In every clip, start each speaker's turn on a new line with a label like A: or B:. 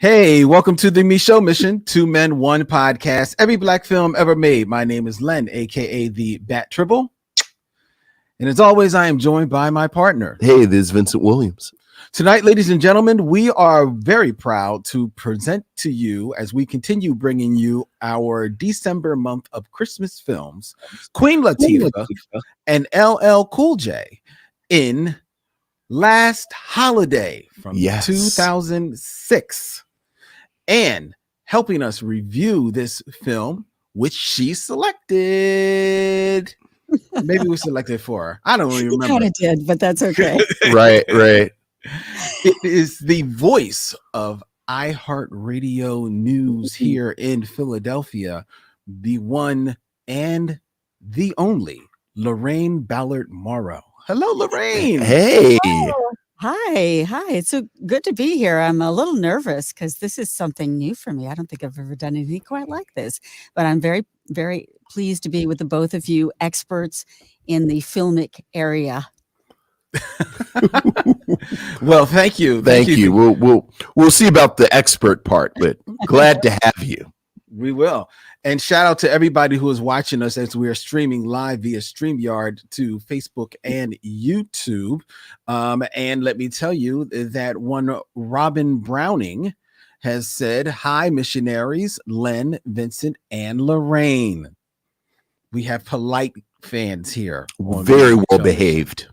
A: Hey, welcome to the Micheaux Mission, 2 Men, 1 podcast, every black film ever made. My name is Len, aka the Bat Tribble. And as always, I am joined by my partner.
B: Hey, this is Vincent Williams.
A: Tonight, ladies and gentlemen, we are very proud to present to you, as we continue bringing you our December month of Christmas films, Queen Latifah and LL Cool J in Last Holiday from 2006. And helping us review this film, which she selected. Maybe we selected for her. I don't even remember.
C: You kind of did, but that's okay.
B: Right.
A: It is the voice of iHeartRadio News here in Philadelphia, the one and the only Loraine Ballard Morrill. Hello, Loraine.
B: Hey.
C: Oh, hi. It's so good to be here. I'm a little nervous because this is something new for me. I don't think I've ever done anything quite like this, but I'm very, very pleased to be with the both of you experts in the filmic area.
A: Well, thank you.
B: Thank you. We'll see about the expert part, but glad to have you.
A: We will. And shout out to everybody who is watching us as we are streaming live via StreamYard to Facebook and YouTube. And let me tell you that one Robin Browning has said, "Hi, missionaries, Len, Vincent, and Loraine." We have polite fans here.
B: Very well behaved.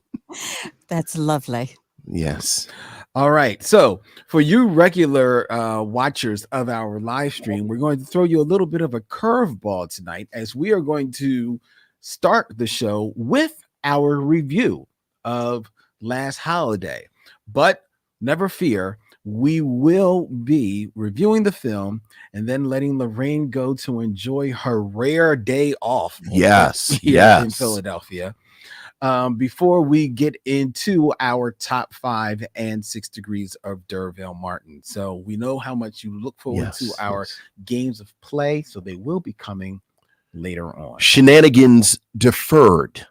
C: That's lovely.
B: Yes.
A: All right. So for you regular watchers of our live stream, we're going to throw you a little bit of a curveball tonight, as we are going to start the show with our review of Last Holiday. But never fear, we will be reviewing the film and then letting Loraine go to enjoy her rare day off.
B: Yes.
A: In Philadelphia. Before we get into our top 5 and 6 degrees of D'Urville Martin. So we know how much you look forward to our games of play. So they will be coming later on.
B: Shenanigans deferred,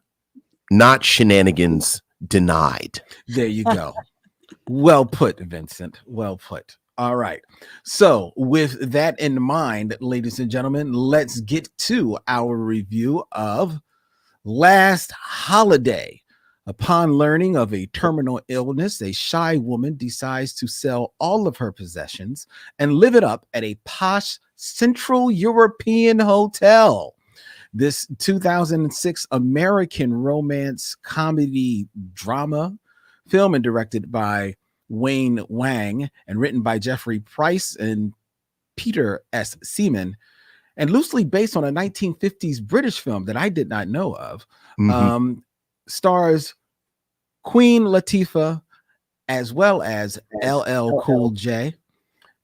B: not shenanigans denied.
A: There you go. Well put, Vincent. Well put. All right. So with that in mind, ladies and gentlemen, let's get to our review of Last Holiday. Upon learning of a terminal illness, a shy woman decides to sell all of her possessions and live it up at a posh Central European hotel. This 2006 American romance comedy drama, filmed and directed by Wayne Wang and written by Jeffrey Price and Peter S. Seaman, and loosely based on a 1950s British film that I did not know of, stars Queen Latifah as well as LL Cool J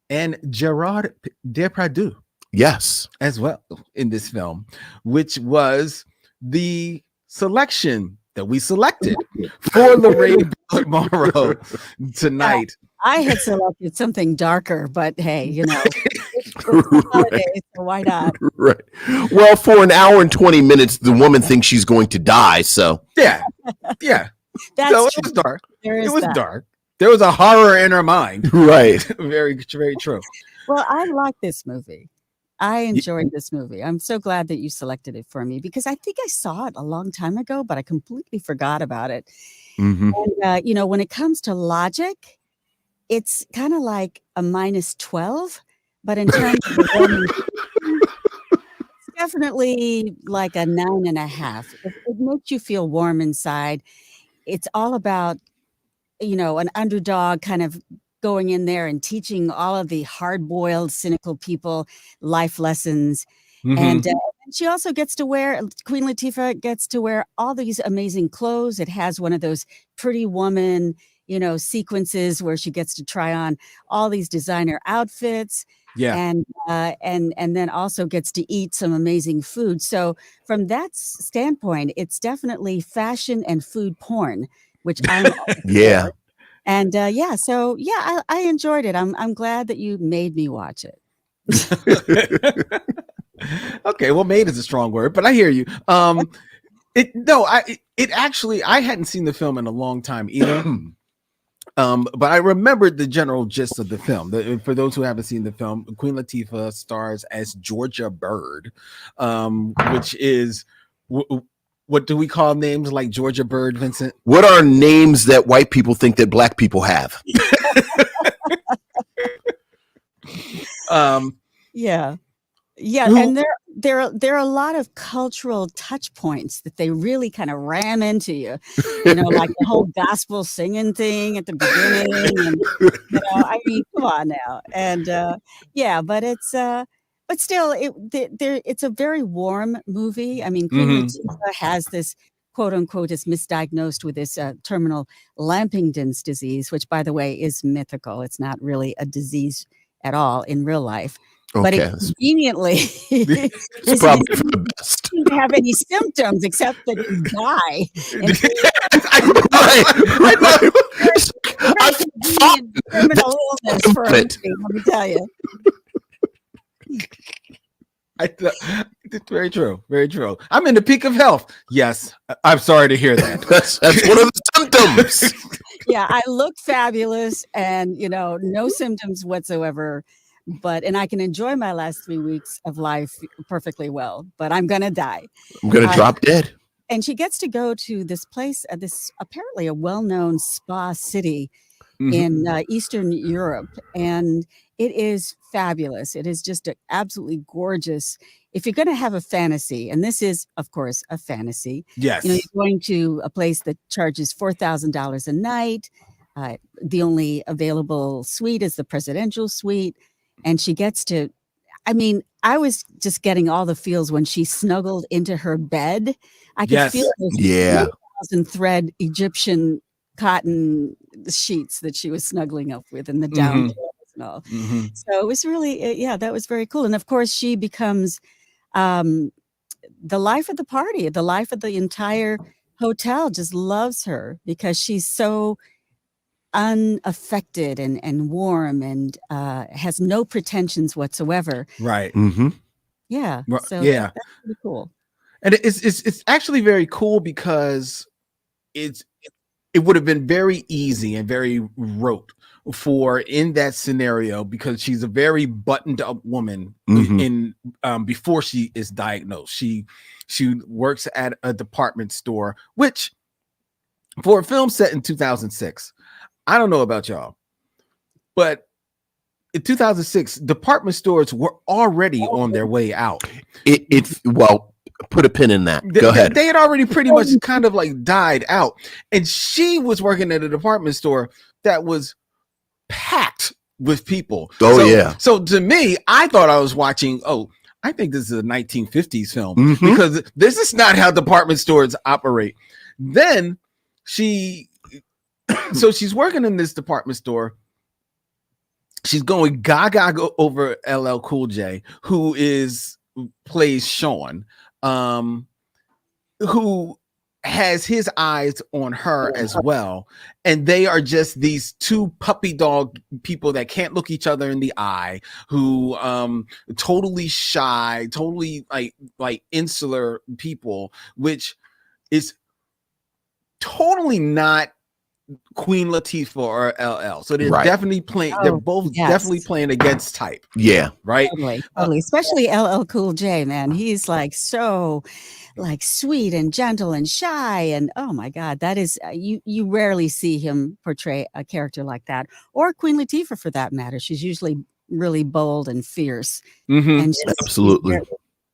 A: and Gerard Depardieu.
B: Yes.
A: As well in this film, which was the selection that we selected for Loraine Ballard Morrill tonight.
C: I had selected something darker, but hey, it's holiday, so why not?
B: Right. Well, for an hour and 20 minutes, the woman thinks she's going to die. So
A: yeah.
C: That's
A: so it
C: true.
A: was dark. It was
C: that.
A: dark. There was a horror in her mind.
B: Right.
A: Very, very true.
C: Well, I like this movie. I enjoyed this movie. I'm so glad that you selected it for me, because I think I saw it a long time ago, but I completely forgot about it. And, when it comes to logic, it's kind of like a -12, but in terms of the woman, it's definitely like a 9.5. It makes you feel warm inside. It's all about, an underdog kind of going in there and teaching all of the hard-boiled, cynical people life lessons. And she also gets to wear, Queen Latifah gets to wear all these amazing clothes. It has one of those Pretty Woman, sequences where she gets to try on all these designer outfits.
A: Yeah.
C: And then also gets to eat some amazing food. So from that standpoint, it's definitely fashion and food porn, which I'm
B: yeah.
C: And I enjoyed it. I'm glad that you made me watch it.
A: Okay, well, made is a strong word, but I hear you. I hadn't seen the film in a long time either. But I remembered the general gist of the film. For those who haven't seen the film, Queen Latifah stars as Georgia Bird, which is what do we call names like Georgia Bird, Vincent?
B: What are names that white people think that black people have?
C: Yeah. And there are a lot of cultural touch points that they really kind of ram into you, like the whole gospel singing thing at the beginning, and I mean, come on now, and but but still, it's a very warm movie. I mean, Queen Latifah has this quote unquote is misdiagnosed with this terminal Lampington's disease, which, by the way, is mythical. It's not really a disease at all in real life. But it conveniently
B: it's probably for the best.
C: Doesn't have any symptoms except that you die. Terminal illness for a movie, let me tell you.
A: It's very true. Very true. I'm in the peak of health. Yes. I'm sorry to hear that.
B: That's one of the symptoms.
C: Yeah, I look fabulous and, no symptoms whatsoever. And I can enjoy my last 3 weeks of life perfectly well, but I'm going to die.
B: I'm going to drop dead.
C: And she gets to go to this place, this apparently a well-known spa city in Eastern Europe. And it is fabulous. It is just absolutely gorgeous. If you're going to have a fantasy, and this is, of course, a fantasy.
A: Yes.
C: You're going to a place that charges $4,000 a night. The only available suite is the presidential suite. And she gets to, I was just getting all the feels when she snuggled into her bed. I could feel those 2,000 thread Egyptian cotton sheets that she was snuggling up with and the down and all. So it was really, that was very cool. And of course, she becomes the life of the party, the life of the entire hotel just loves her because she's so unaffected and warm and has no pretensions whatsoever.
A: Right.
C: Yeah. So
A: yeah,
C: that's pretty cool.
A: And it's actually very cool because it would have been very easy and very rote for in that scenario because she's a very buttoned up woman in before she is diagnosed. She works at a department store, which for a film set in 2006. I don't know about y'all, but in 2006, department stores were already on their way out.
B: Well, put a pin in that. Go ahead.
A: They had already pretty much kind of like died out. And she was working at a department store that was packed with people. So to me, I thought I was watching, I think this is a 1950s film because this is not how department stores operate. Then so she's working in this department store. She's going gaga over LL Cool J, who plays Sean, who has his eyes on her as well. And they are just these two puppy dog people that can't look each other in the eye, who totally shy, totally like insular people, which is totally not Queen Latifah or LL. So they're definitely playing. They're both definitely playing against type.
B: Yeah.
A: Right.
C: Totally. Especially LL Cool J, man. He's like so sweet and gentle and shy. And oh my God, that is you rarely see him portray a character like that. Or Queen Latifah for that matter. She's usually really bold and fierce. And
B: absolutely.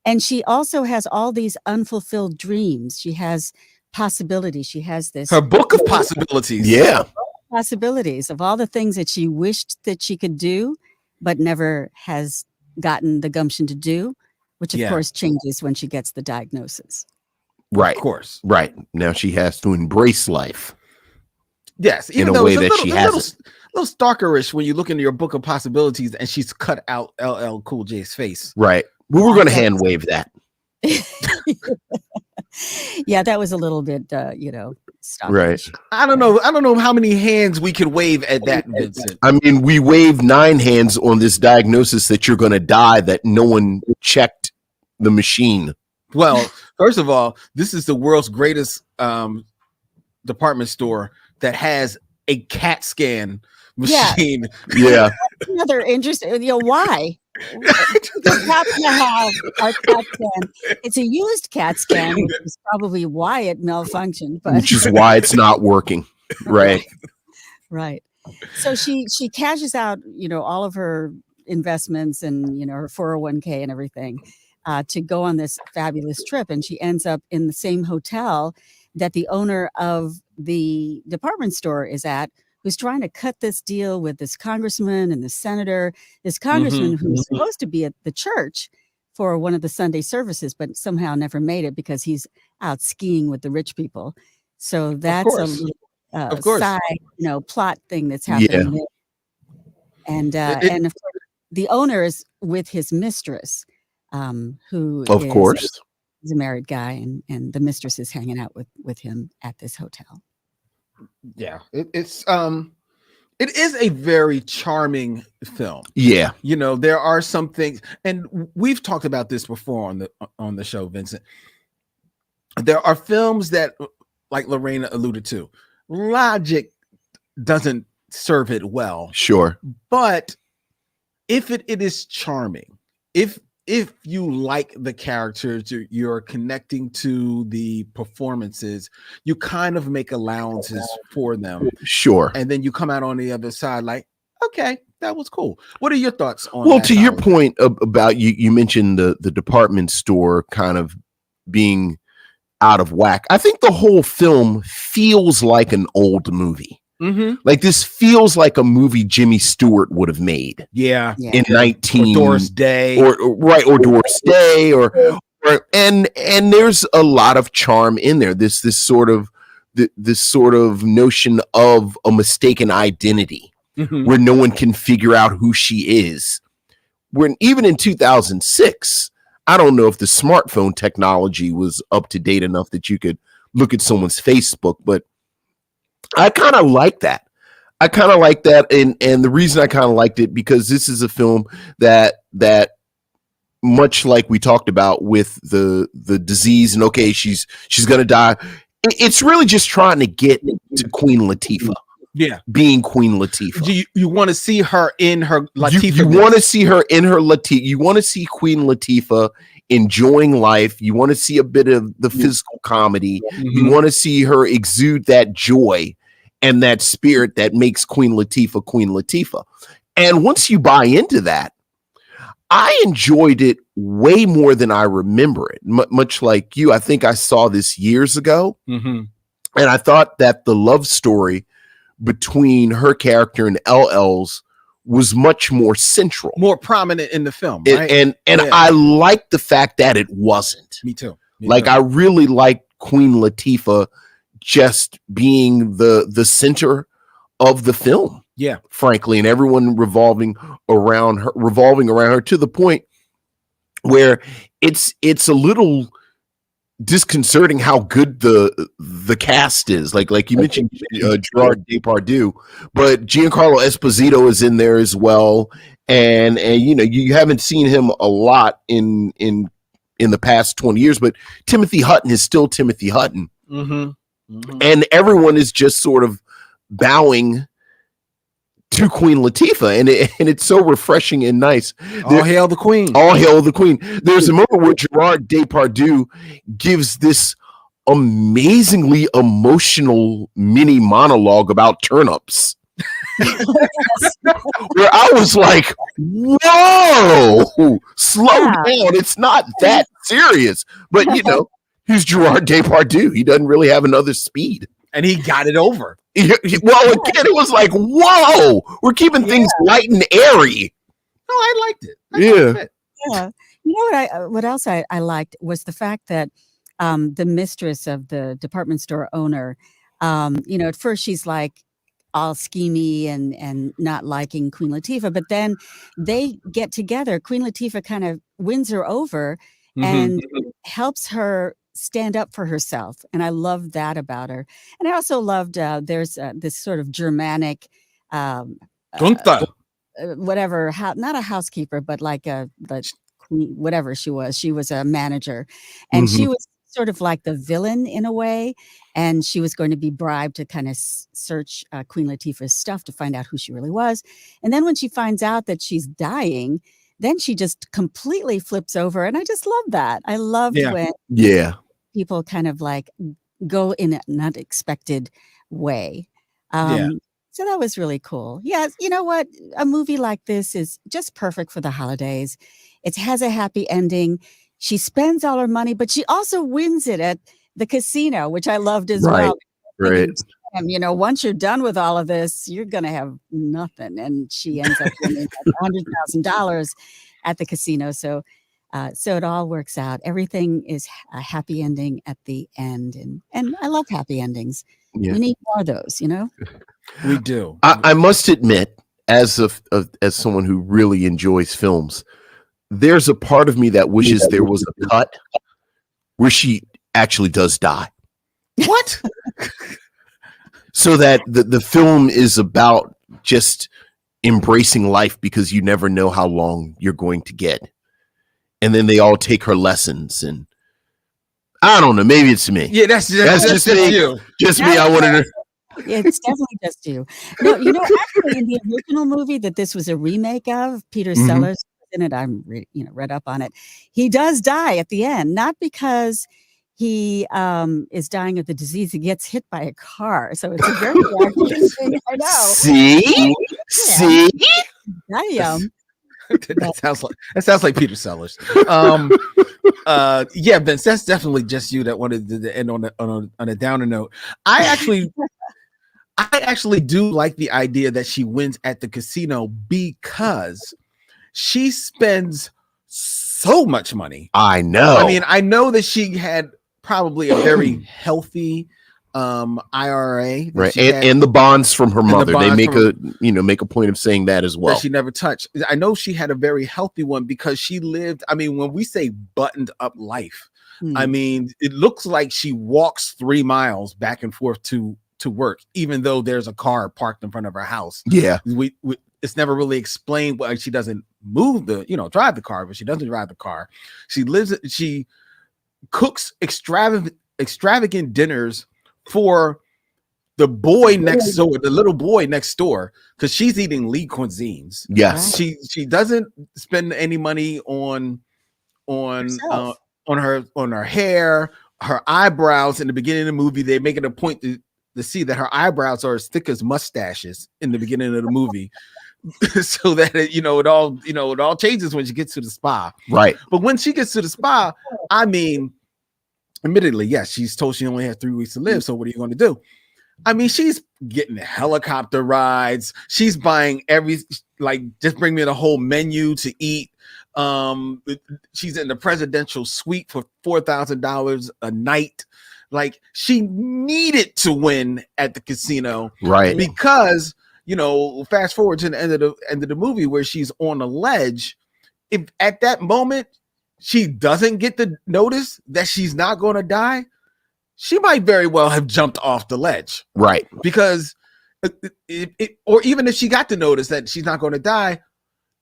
C: And she also has all these unfulfilled dreams. She has possibilities. She has
A: her book of possibilities.
B: Yeah.
C: Possibilities of all the things that she wished that she could do, but never has gotten the gumption to do, which of course changes when she gets the diagnosis.
B: Right.
A: Of course.
B: Right. Now she has to embrace life.
A: Yes.
B: In a way that she hasn't.
A: A little stalkerish when you look into your book of possibilities and she's cut out LL Cool J's face.
B: Right. Well, we're going to hand wave that.
C: Yeah, that was a little bit, stalkerish.
B: Right.
A: I don't know how many hands we could wave at that, Vincent.
B: I mean, we waved 9 hands on this diagnosis that you're going to die, that no one checked the machine.
A: Well, first of all, this is the world's greatest department store that has a CAT scan machine.
B: Yeah.
C: Another interesting, why? We just happen to have our CAT scan. It's a used CAT scan, which is probably why it malfunctioned. But
B: Which is why it's not working. Right.
C: right. So she cashes out, all of her investments and her 401k and everything to go on this fabulous trip, and she ends up in the same hotel that the owner of the department store is at, who's trying to cut this deal with this congressman and the senator, this congressman who's supposed to be at the church for one of the Sunday services, but somehow never made it because he's out skiing with the rich people. So that's a little side, plot thing that's happening there. And and of course, the owner is with his mistress, who
B: of course
C: is a married guy, and the mistress is hanging out with him at this hotel.
A: Yeah, it is a very charming film.
B: Yeah,
A: there are some things, and we've talked about this before on the show, Vincent. There are films that, like Lorraine alluded to, logic doesn't serve it well.
B: Sure,
A: but if it is charming, if you like the characters, you're connecting to the performances, you kind of make allowances for them.
B: Sure.
A: And then you come out on the other side like, okay, that was cool. What are your thoughts on
B: Well,
A: that,
B: to your point about you mentioned the department store kind of being out of whack. I think the whole film feels like an old movie. Like this feels like a movie Jimmy Stewart would have made.
A: Yeah.
B: In 19
A: or Doris Day.
B: Or Doris Day and there's a lot of charm in there. This sort of notion of a mistaken identity where no one can figure out who she is. When even in 2006, I don't know if the smartphone technology was up to date enough that you could look at someone's Facebook, but I kind of like that. And the reason I kind of liked it, because this is a film that much like we talked about with the disease, and okay, she's gonna die. It's really just trying to get to Queen Latifah.
A: Yeah,
B: being Queen Latifah.
A: You want to see her in her Latifah.
B: You want to see her in her Latifah. You want to see Queen Latifah enjoying life. You want to see a bit of the physical comedy. You want to see her exude that joy and that spirit that makes Queen Latifah Queen Latifah. And once you buy into that, I enjoyed it way more than I remember it. Much like you, I think I saw this years ago, and I thought that the love story between her character and LL's was much more central,
A: more prominent in the film, right?
B: And I like the fact that it wasn't.
A: Me too.
B: I really like Queen Latifah just being the center of the film.
A: Yeah,
B: frankly, and everyone revolving around her to the point where it's a little disconcerting how good the cast is. Like you mentioned Gerard Depardieu, but Giancarlo Esposito is in there as well, and you haven't seen him a lot in the past 20 years, but Timothy Hutton is still Timothy Hutton, and everyone is just sort of bowing to Queen Latifah, and it's so refreshing and nice.
A: All hail the Queen.
B: All hail the Queen. There's a moment where Gerard Depardieu gives this amazingly emotional mini monologue about turnips. Where I was like, whoa, slow down. It's not that serious. But he's Gerard Depardieu. He doesn't really have another speed.
A: And he got it over.
B: Well, again, it was like, whoa, we're keeping things light and airy.
A: No, I liked it.
C: Yeah. You know what else I liked was the fact that the mistress of the department store owner, at first she's like all schemy and not liking Queen Latifah, but then they get together. Queen Latifah kind of wins her over and helps her stand up for herself, and I love that about her. And I also loved there's this sort of Germanic
A: Gunther,
C: whatever, not a housekeeper, but like the queen, whatever she was a manager, and she was sort of like the villain in a way, and she was going to be bribed to kind of search Queen Latifah's stuff to find out who she really was. And then when she finds out that she's dying, then she just completely flips over, and I just love that. I loved when people kind of like go in an unexpected way. So that was really cool. Yes, you know what? A movie like this is just perfect for the holidays. It has a happy ending. She spends all her money, but she also wins it at the casino, which I loved as well.
B: Right.
C: And, you know, once you're done with all of this, you're going to have nothing. And she ends up winning $100,000 at the casino. So it all works out. Everything is a happy ending at the end. And I love happy endings.
B: Yeah.
C: We need more of those, you know?
A: We do.
B: I must admit, as someone who really enjoys films, there's a part of me that wishes there was a cut where she actually does die.
A: What?
B: So that the film is about just embracing life because you never know how long you're going to get. And then they all take her lessons, and I don't know, maybe it's me.
A: Yeah, that's just
B: me.
A: You.
B: Just me. I wanted to.
C: It's definitely just you. No, you know, actually, in the original movie that this was a remake of, Peter Sellers was in it. I'm read up on it. He does die at the end, not because he is dying of the disease. He gets hit by a car, so it's a very thing. I know.
B: See.
A: That sounds like Peter Sellers. Yeah, Vince, that's definitely just you that wanted to end on a downer note. I actually do like the idea that she wins at the casino because she spends so much money.
B: I know.
A: I mean, I know that she had probably a very healthy IRA,
B: right? And the bonds from her mother. They make a point of saying that as well.
A: That she never touched. I know she had a very healthy one because she lived. I mean, when we say buttoned up life, I mean, it looks like she walks 3 miles back and forth to work, even though there's a car parked in front of her house.
B: Yeah,
A: it's never really explained why she doesn't drive the car, but she doesn't drive the car. She cooks extravagant dinners for the boy next door, the little boy next door, because she's eating Lee cuisines.
B: Yes,
A: she doesn't spend any money on her hair, her eyebrows. In the beginning of the movie, they make it a point to see that her eyebrows are as thick as mustaches in the beginning of the movie, so that it all changes when she gets to the spa.
B: Right,
A: but when she gets to the spa, I mean, admittedly, yes, she's told she only has 3 weeks to live. So what are you going to do? I mean, she's getting helicopter rides. She's buying just bring me the whole menu to eat. She's in the presidential suite for $4,000 a night. Like, she needed to win at the casino,
B: right?
A: Because fast forward to the end of the movie where she's on a ledge. If at that moment she doesn't get the notice that she's not going to die, she might very well have jumped off the ledge,
B: right? Because
A: or even if she got the notice that she's not going to die,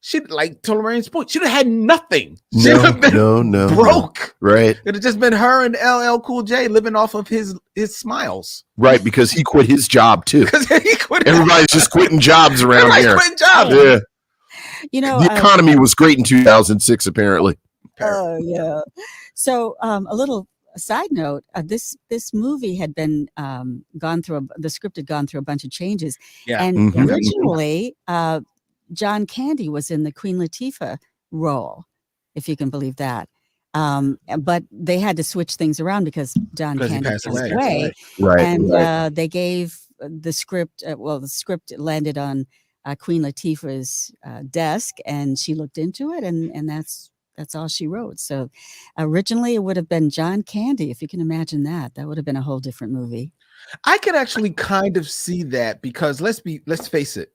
A: she'd, like to Lorraine's point, she'd have had nothing. She'd have been broke.
B: Right.
A: It'd have just been her and LL Cool J living off of his smiles.
B: Right, because he quit his job too. Everybody's just quitting jobs around here.
A: Quitting jobs.
B: Yeah.
C: The
B: economy was great in 2006, apparently.
C: Oh yeah. So a little side note: this movie had been the script had gone through a bunch of changes, and originally John Candy was in the Queen Latifah role, if you can believe that. But they had to switch things around because John Candy passed away.
B: Right.
C: And they gave the script. The script landed on Queen Latifah's desk, and she looked into it, and that's all she wrote. So originally it would have been John Candy, if you can imagine that. That would have been a whole different movie.
A: I could actually kind of see that because let's face it.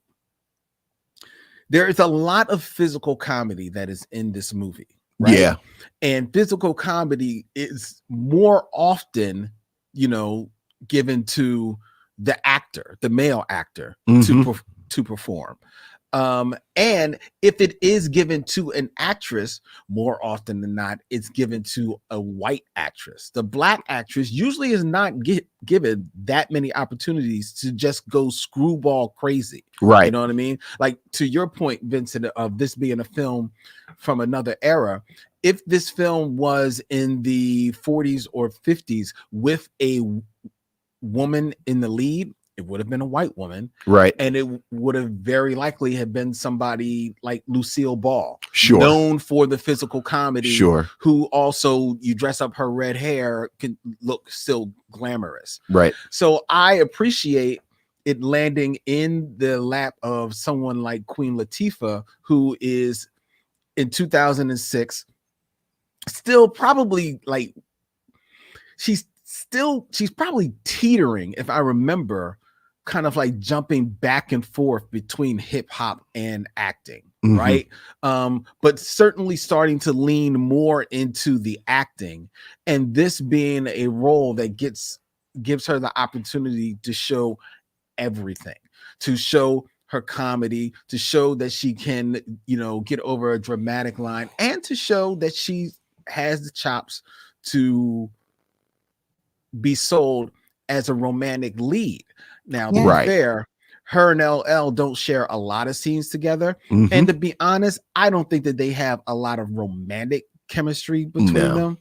A: There is a lot of physical comedy that is in this movie, right?
B: Yeah.
A: And physical comedy is more often, given to the actor, the male actor, to perform. And if it is given to an actress, more often than not, it's given to a white actress. The black actress usually is not given that many opportunities to just go screwball crazy.
B: Right.
A: You know what I mean? Like, to your point, Vincent, of this being a film from another era, if this film was in the 40s or 50s with a woman in the lead, it would have been a white woman,
B: right?
A: And it would have very likely have been somebody like Lucille Ball,
B: sure,
A: known for the physical comedy,
B: sure,
A: who also, you dress up her red hair, can look still glamorous,
B: right?
A: So I appreciate it landing in the lap of someone like Queen Latifah, who is in 2006 still probably like she's probably teetering, if I remember, kind of like jumping back and forth between hip hop and acting, right? But certainly starting to lean more into the acting, and this being a role that gives her the opportunity to show everything, to show her comedy, to show that she can, get over a dramatic line, and to show that she has the chops to be sold as a romantic lead. Now, to be fair, her and LL don't share a lot of scenes together. And to be honest, I don't think that they have a lot of romantic chemistry between them.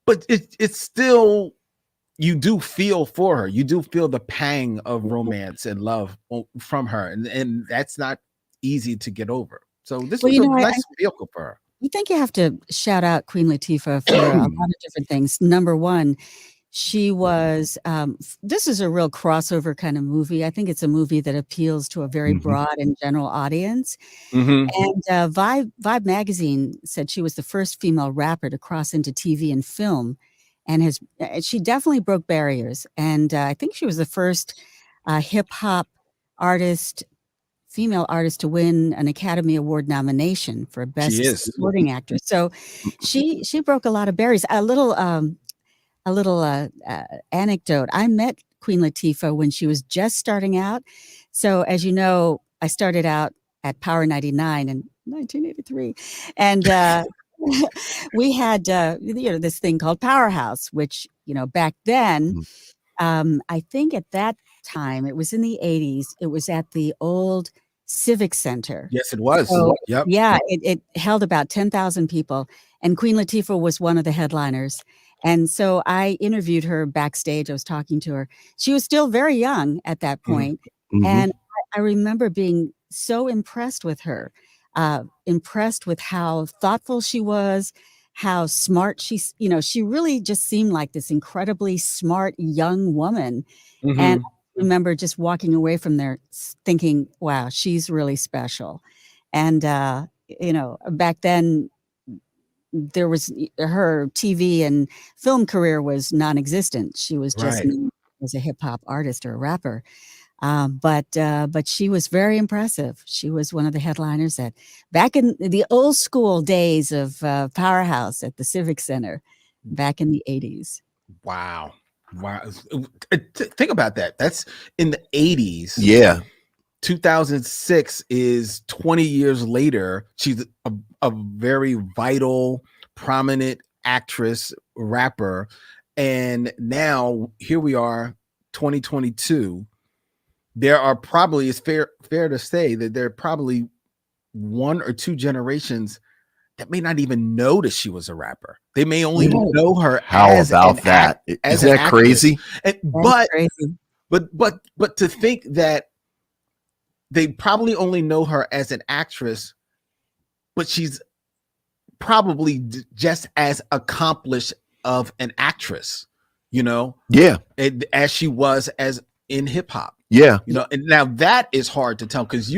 A: But it's still, you do feel for her. You do feel the pang of romance and love from her. And that's not easy to get over. So this was a nice vehicle for her.
C: I think you have to shout out Queen Latifah for a lot of different things. Number one, she was, this is a real crossover kind of movie. I think it's a movie that appeals to a very broad and general audience. And Vibe magazine said she was the first female rapper to cross into TV and film, and she definitely broke barriers. And I think she was the first hip hop female artist to win an Academy Award nomination for Best Supporting Actress. So she broke a lot of barriers. A little anecdote. I met Queen Latifah when she was just starting out. So as you know, I started out at Power 99 in 1983. And we had, this thing called Powerhouse, which, back then, I think at that time, it was in the 80s, it was at the old Civic Center.
A: Yes, it was.
C: So, yeah, it held about 10,000 people. And Queen Latifah was one of the headliners. And so I interviewed her backstage. I was talking to her. She was still very young at that point. And I remember being so impressed with her, impressed with how thoughtful she was, how smart she really just seemed like this incredibly smart young woman. And I remember just walking away from there thinking, wow, she's really special. And, back then, there was her TV and film career was non-existent. She was just as a hip hop artist or a rapper. But she was very impressive. She was one of the headliners back in the old school days of Powerhouse at the Civic Center back in the 80s.
A: Wow. Think about that. That's in the 80s.
B: Yeah.
A: 2006 is 20 years later. She's a very vital, prominent actress, rapper. And now here we are, 2022. There are probably, it's fair to say that there are probably one or two generations that may not even know that she was a rapper. They may only know her.
B: How about that? Isn't that crazy?
A: But to think that they probably only know her as an actress, but she's probably just as accomplished of an actress, as she was as in hip hop.
B: Yeah.
A: And now that is hard to tell because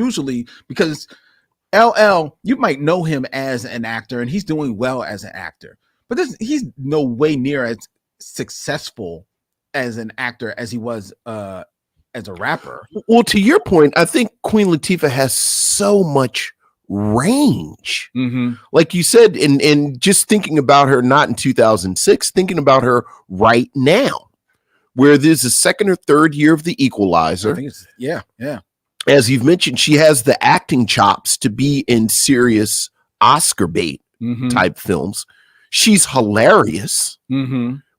A: LL, you might know him as an actor and he's doing well as an actor, but he's no way near as successful as an actor as he was as a rapper.
B: Well, to your point, I think Queen Latifah has so much range. Like you said, and just thinking about her not in 2006, thinking about her right now, where there's a second or third year of The Equalizer.
A: I think it's, yeah.
B: as you've mentioned, she has the acting chops to be in serious Oscar bait type films. She's hilarious,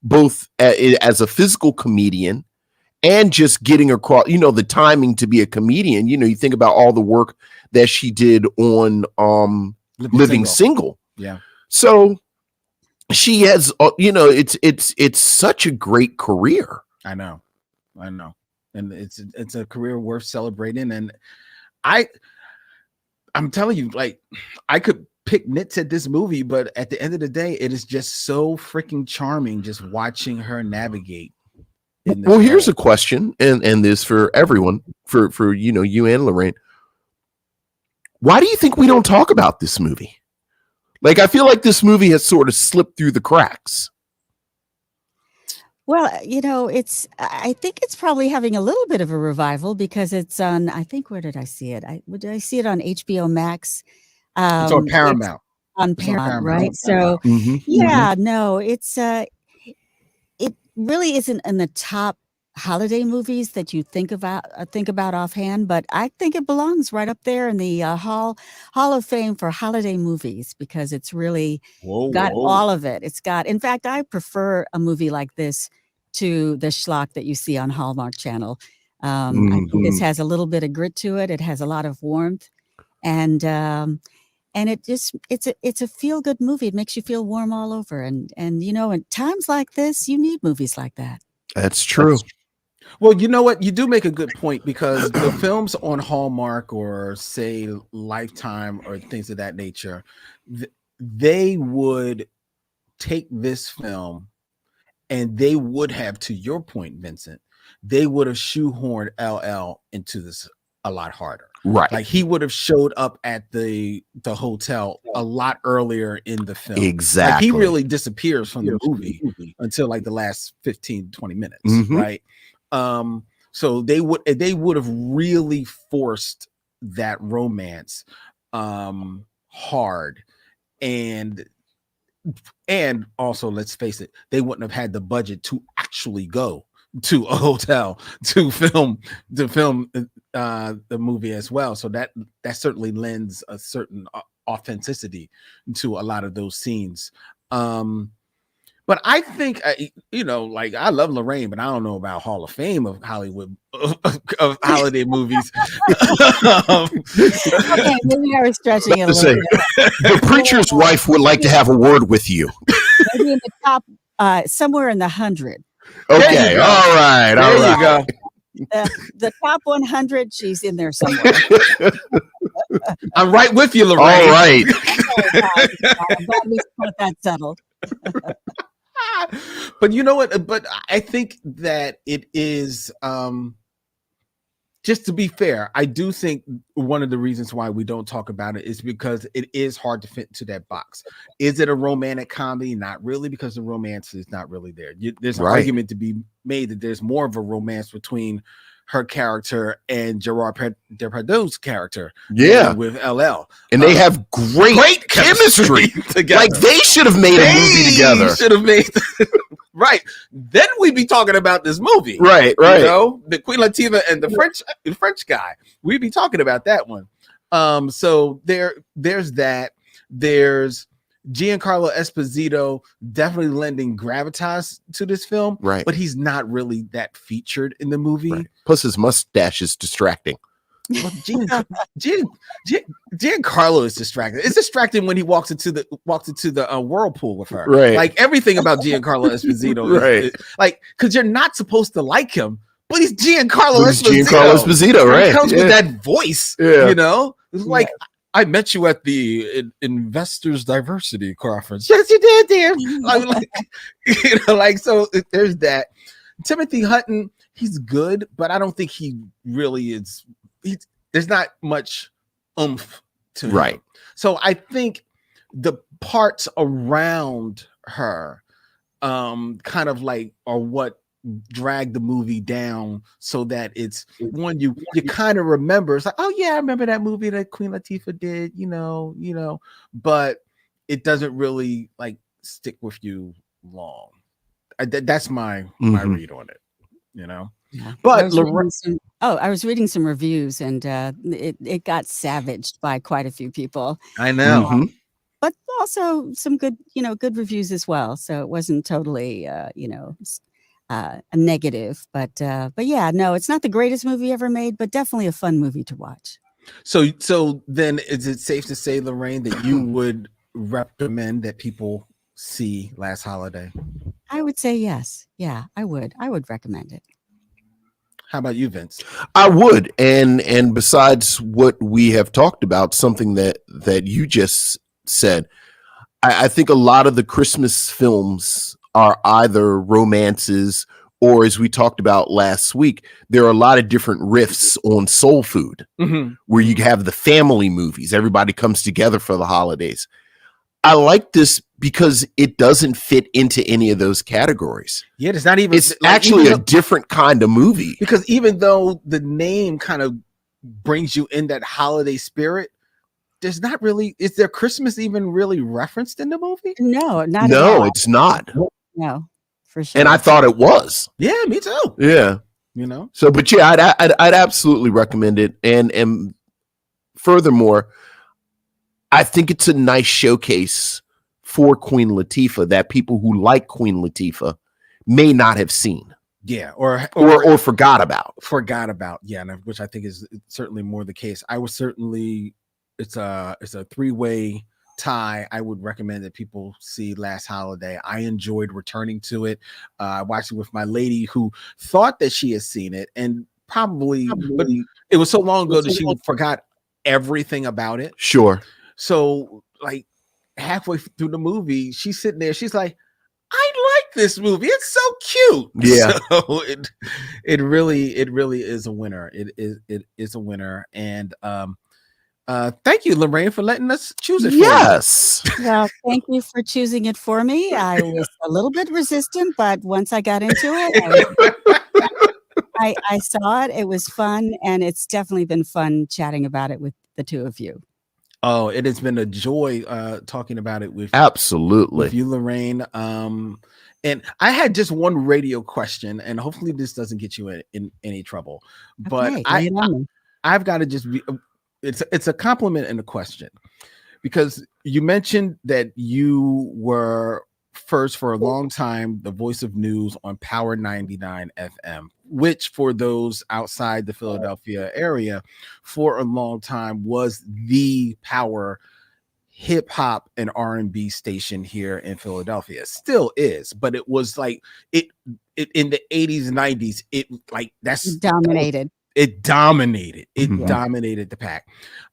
B: both as a physical comedian and just getting across, the timing to be a comedian. You think about all the work that she did on Living Single.
A: Yeah.
B: So she has, it's such a great career.
A: I know. And it's a career worth celebrating. And I'm telling you, like, I could pick nits at this movie, but at the end of the day, it is just so freaking charming just watching her navigate.
B: Well, here's a question, and this for everyone, for you and Lorraine. Why do you think we don't talk about this movie? Like, I feel like this movie has sort of slipped through the cracks.
C: Well, I think it's probably having a little bit of a revival because it's on, I think, where did I see it? Did I see it on HBO Max?
A: It's on Paramount.
C: On Paramount, right? So, it really isn't in the top holiday movies that you think about offhand, but I think it belongs right up there in the Hall of Fame for holiday movies because it's really got all of it. It's got, in fact, I prefer a movie like this to the schlock that you see on Hallmark Channel. I think this has a little bit of grit to it. It has a lot of warmth, and it's a feel good movie. It makes you feel warm all over, and in times like this, you need movies like that.
B: That's true.
A: Well, you know what? You do make a good point because the films on Hallmark or say Lifetime or things of that nature, they would take this film and they would have, to your point, Vincent, they would have shoehorned LL into this a lot harder.
B: Right.
A: Like he would have showed up at the hotel a lot earlier in the film.
B: Exactly.
A: Like he really disappears from the movie until like the last 15, 20 minutes. Right. So they would have really forced that romance hard, and also, let's face it, they wouldn't have had the budget to actually go to a hotel to film the movie as well. So that certainly lends a certain authenticity to a lot of those scenes. But I think, like I love Lorraine, but I don't know about Hall of Fame of Hollywood of holiday movies.
C: Okay, maybe I was stretching it a little bit.
B: The preacher's wife would like to have a word with you.
C: Maybe in the top, somewhere in the 100.
B: Okay, all right.
A: There you go.
C: The top 100, she's in there somewhere.
A: I'm right with you, Lorraine.
B: All right.
C: I'm glad we got that settled.
A: But you know what? But I think that it is, just to be fair, I do think one of the reasons why we don't talk about it is because it is hard to fit into that box. Is it a romantic comedy? Not really, because the romance is not really there. There's an argument to be made that there's more of a romance between her character and Gerard Depardieu's character, with LL,
B: and they have great chemistry
A: together.
B: Like they should have made a movie together.
A: Should have made right. Then we'd be talking about this movie,
B: right?
A: The Queen Latifah and the French guy. We'd be talking about that one. So there's that. There's Giancarlo Esposito definitely lending gravitas to this film,
B: right?
A: But he's not really that featured in the movie.
B: Right. Plus, his mustache is distracting.
A: Well, Giancarlo is distracting. It's distracting when he walks into the whirlpool with her.
B: Right.
A: Like everything about Giancarlo Esposito, is like because you're not supposed to like him, but he's Giancarlo Esposito.
B: Right?
A: He comes with that voice.
B: Yeah.
A: It's like. I met you at the Investors Diversity Conference. Yes, you did, dear. So there's that. Timothy Hutton, he's good, but I don't think he really is. There's not much oomph to him. So I think the parts around her, kind of like are what drag the movie down so that it's one you kind of remember. It's like, oh yeah, I remember that movie that Queen Latifah did, but it doesn't really like stick with you long. That's my read on it,
C: Yeah.
A: But
C: I was reading some reviews, and it got savaged by quite a few people.
A: I know.
B: Mm-hmm.
C: But also some good, good reviews as well. So it wasn't totally, a negative. But yeah, no, it's not the greatest movie ever made, but definitely a fun movie to watch.
A: So then, is it safe to say, Loraine, that you would recommend that people see Last Holiday?
C: I would say yes. Yeah, I would. I would recommend it.
A: How about you, Vince?
B: I would, and besides what we have talked about, something that you just said, I think a lot of the Christmas films are either romances or, as we talked about last week, there are a lot of different riffs on soul food, where you have the family movies. Everybody comes together for the holidays. I like this because it doesn't fit into any of those categories.
A: Yeah, it's not even.
B: It's actually a different kind of movie.
A: Because even though the name kind of brings you in that holiday spirit, there's not really. Is there Christmas even really referenced in the movie?
C: No, not at
B: No,
C: all.
B: it's not.
C: No, for sure.
B: And I thought it was.
A: Yeah, me too.
B: Yeah. So, but yeah, I'd absolutely recommend it. And furthermore, I think it's a nice showcase for Queen Latifah that people who like Queen Latifah may not have seen.
A: Yeah, or
B: forgot about.
A: Yeah, which I think is certainly more the case. I would certainly, it's a 3-way tie. I would recommend that people see Last Holiday. I enjoyed returning to it. I watched it with my lady who thought that she had seen it, and probably but it was so long ago that she forgot everything about it.
B: Sure.
A: So like halfway through the movie, she's sitting there. She's like, I like this movie. It's so cute.
B: Yeah.
A: So it really is a winner. It is a winner. And thank you, Loraine, for letting us choose it.
B: Yes.
C: Well, thank you for choosing it for me. I was a little bit resistant, but once I got into it, I saw it. It was fun, and it's definitely been fun chatting about it with the two of you.
A: Oh, it has been a joy talking about it with you, Loraine. And I had just one radio question, and hopefully this doesn't get you in any trouble. But
C: okay,
A: I've got to just be. It's a compliment and a question, because you mentioned that you were first for a long time the voice of news on Power 99 FM, which for those outside the Philadelphia area for a long time was the power hip hop and R&B station here in Philadelphia. Still is, but it was like it in the 80s and 90s, it like
C: dominated.
A: It dominated the pack.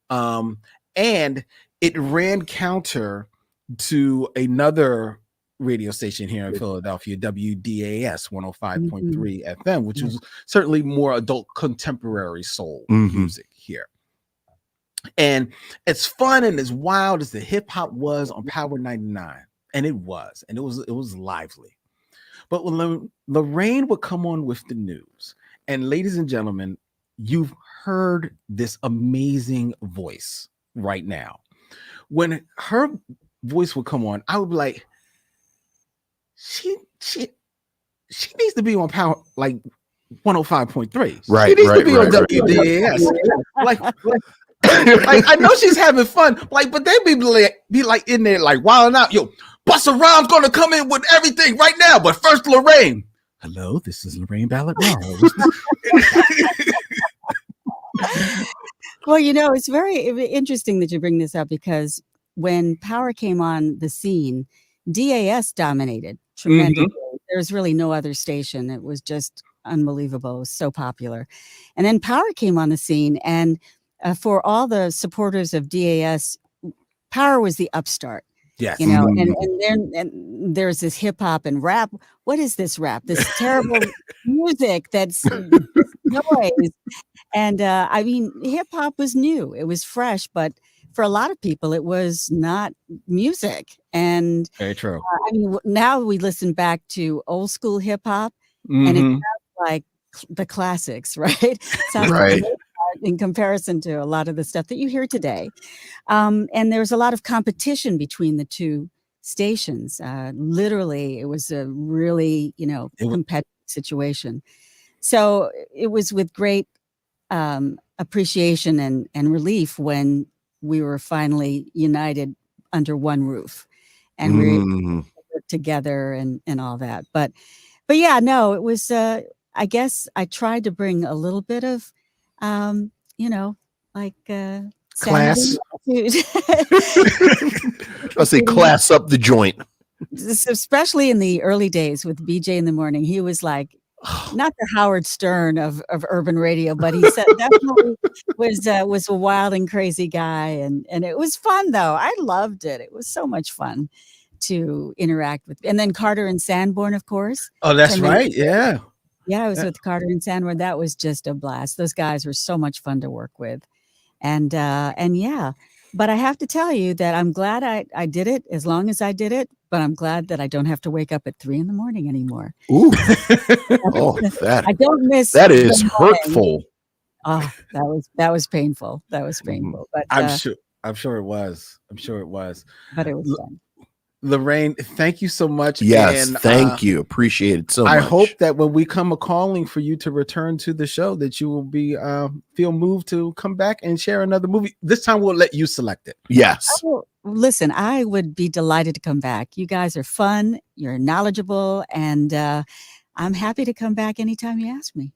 A: And it ran counter to another radio station here in Philadelphia, WDAS 105.3 FM, which was certainly more adult contemporary soul music here. And as fun and as wild as the hip hop was on Power 99, and it was lively. But when Loraine would come on with the news, and ladies and gentlemen, you've heard this amazing voice right now. When her voice would come on, I would be like, she needs to be on Power like 105.3.
B: Right.
A: She needs to be on WDAS. Like I know she's having fun, like, but they be like in there like wilding out. Yo, Busta Rhymes gonna come in with everything right now, but first, Loraine. Hello, this is Loraine Ballard Morrill.
C: Well, it's very interesting that you bring this up, because when Power came on the scene, DAS dominated tremendously. There's really no other station. It was just unbelievable. It was so popular. And then Power came on the scene, and for all the supporters of DAS, Power was the upstart.
A: Yes.
C: And there's this hip hop and rap. What is this rap? This terrible music that's noise. And I mean, hip hop was new. It was fresh, but for a lot of people, it was not music. And
A: very true.
C: I mean, now we listen back to old school hip hop, and it sounds like the classics, right? It sounds
B: right.
C: Like in comparison to a lot of the stuff that you hear today. And there's a lot of competition between the two stations. Literally, it was a really, competitive situation. So it was with great appreciation and relief when we were finally united under one roof, and we worked together and all that. But yeah, no, it was. I guess I tried to bring a little bit of, like
A: Class.
B: I'll say class up the joint.
C: Especially in the early days with BJ in the Morning, he was like not the Howard Stern of urban radio, but he said definitely was a wild and crazy guy, and it was fun though. I loved it. It was so much fun to interact with, and then Carter and Sanborn, of course.
A: Oh, that's right. Yeah.
C: Yeah, I was with Carter and Sanborn. That was just a blast. Those guys were so much fun to work with, and yeah. But I have to tell you that I'm glad I did it as long as I did it. But I'm glad that I don't have to wake up at 3 a.m. anymore.
B: Ooh, oh,
C: I don't miss.
B: That is hurtful.
C: Oh, that was painful. That was painful. But
A: I'm sure it was.
C: But it was fun.
A: Loraine, thank you so much.
B: Yes,
A: and,
B: thank you. Appreciate it so much.
A: I hope that when we come a calling for you to return to the show, that you will be feel moved to come back and share another movie. This time we'll let you select it.
B: Yes.
C: Listen, I would be delighted to come back. You guys are fun. You're knowledgeable, and I'm happy to come back anytime you ask me.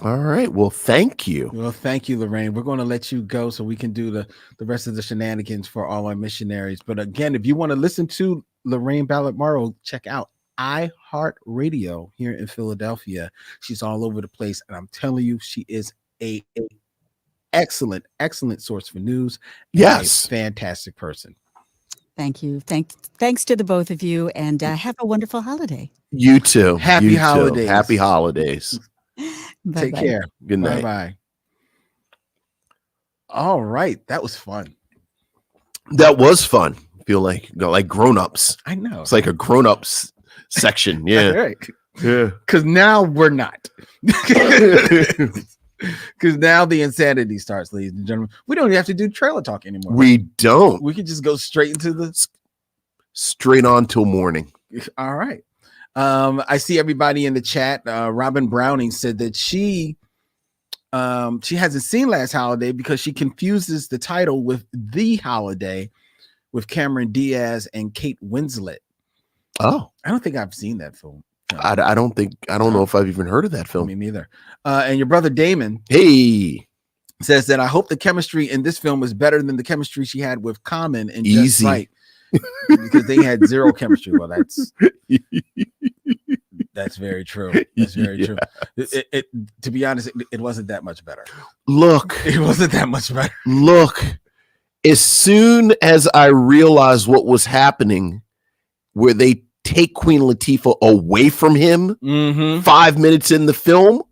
B: All right. Well, thank you.
A: Well, thank you, Loraine. We're going to let you go so we can do the rest of the shenanigans for all our missionaries. But again, if you want to listen to Loraine Ballard Morrill, check out iHeartRadio here in Philadelphia. She's all over the place. And I'm telling you, she is a excellent source for news.
B: Yes.
A: A fantastic person.
C: Thank you. Thanks to the both of you. And have a wonderful holiday.
B: You too.
A: Happy holidays.
B: Happy holidays.
C: Bye-bye.
A: Take care.
B: Good night.
A: Bye-bye. All right. That was fun.
B: That was fun. Feel like grown-ups.
A: I know.
B: It's like a grown-ups section. Yeah.
A: Right.
B: Yeah.
A: Because now we're not. Because now the insanity starts, ladies and gentlemen. We don't even have to do trailer talk anymore.
B: We don't.
A: We can just go straight into
B: straight on till morning.
A: All right. I see everybody in the chat. Robin Browning said that she hasn't seen Last Holiday because she confuses the title with The Holiday with Cameron Diaz and Kate Winslet.
B: Oh,
A: I don't think I've seen that film. No.
B: I don't know if I've even heard of that film.
A: Me neither. And your brother Damon,
B: hey,
A: says that I hope the chemistry in this film is better than the chemistry she had with Common and Just
B: Easy.
A: Right, because they had zero chemistry. Well, that's very true. That's very true. It to be honest, it wasn't that much better.
B: Look,
A: It wasn't that much better.
B: Look, as soon as I realized what was happening, where they take Queen Latifah away from him 5 minutes in the film,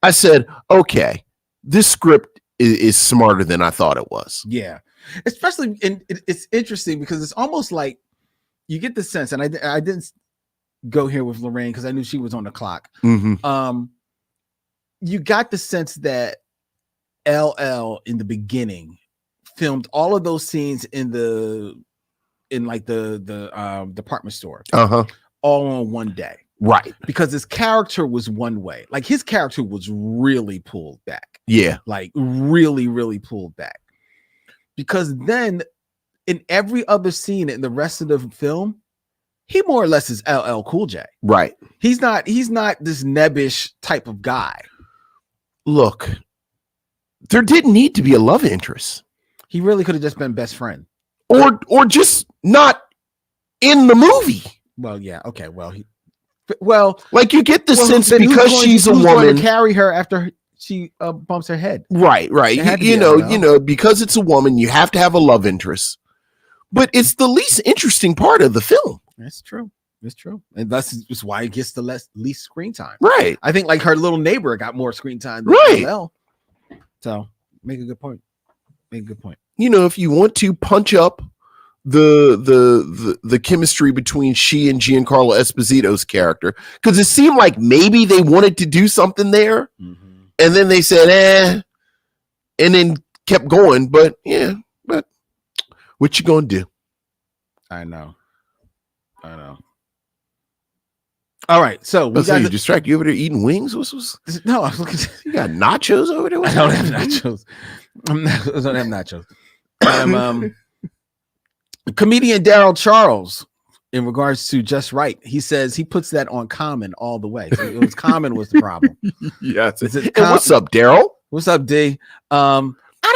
B: I said, okay, this script is smarter than I thought it was.
A: Yeah. Especially, it's interesting because it's almost like you get the sense, and I didn't go here with Loraine because I knew she was on the clock.
B: Mm-hmm.
A: You got the sense that LL in the beginning filmed all of those scenes in the department store, all on one day,
B: right?
A: Because his character was one way. Like his character was really pulled back.
B: Yeah,
A: like really pulled back. Because then, in every other scene in the rest of the film, he more or less is LL Cool J.
B: Right.
A: He's not this nebbish type of guy.
B: Look, there didn't need to be a love interest.
A: He really could have just been best friend.
B: Or just not in the movie.
A: Well, yeah, okay. Well,
B: like you get the sense because she's a woman
A: to carry her after she bumps her head.
B: Right. You know, because it's a woman, you have to have a love interest. But it's the least interesting part of the film.
A: That's true. It's true. And that's why it gets the least screen time.
B: Right.
A: I think like her little neighbor got more screen time than LL. So make a good point. You
B: know, if you want to punch up the chemistry between she and Giancarlo Esposito's character, because it seemed like maybe they wanted to do something there, and then they said, and then kept going. But what you gonna do?
A: I know. All right, so we
B: you distracted. You over there eating wings?
A: No, I was looking.
B: You got nachos over there?
A: I don't have nachos. I don't have nachos. Comedian Daryl Charles, in regards to Just Right, he says he puts that on Common all the way. So it was Common was the problem.
B: Yes. And what's up, Daryl?
A: What's up, D? I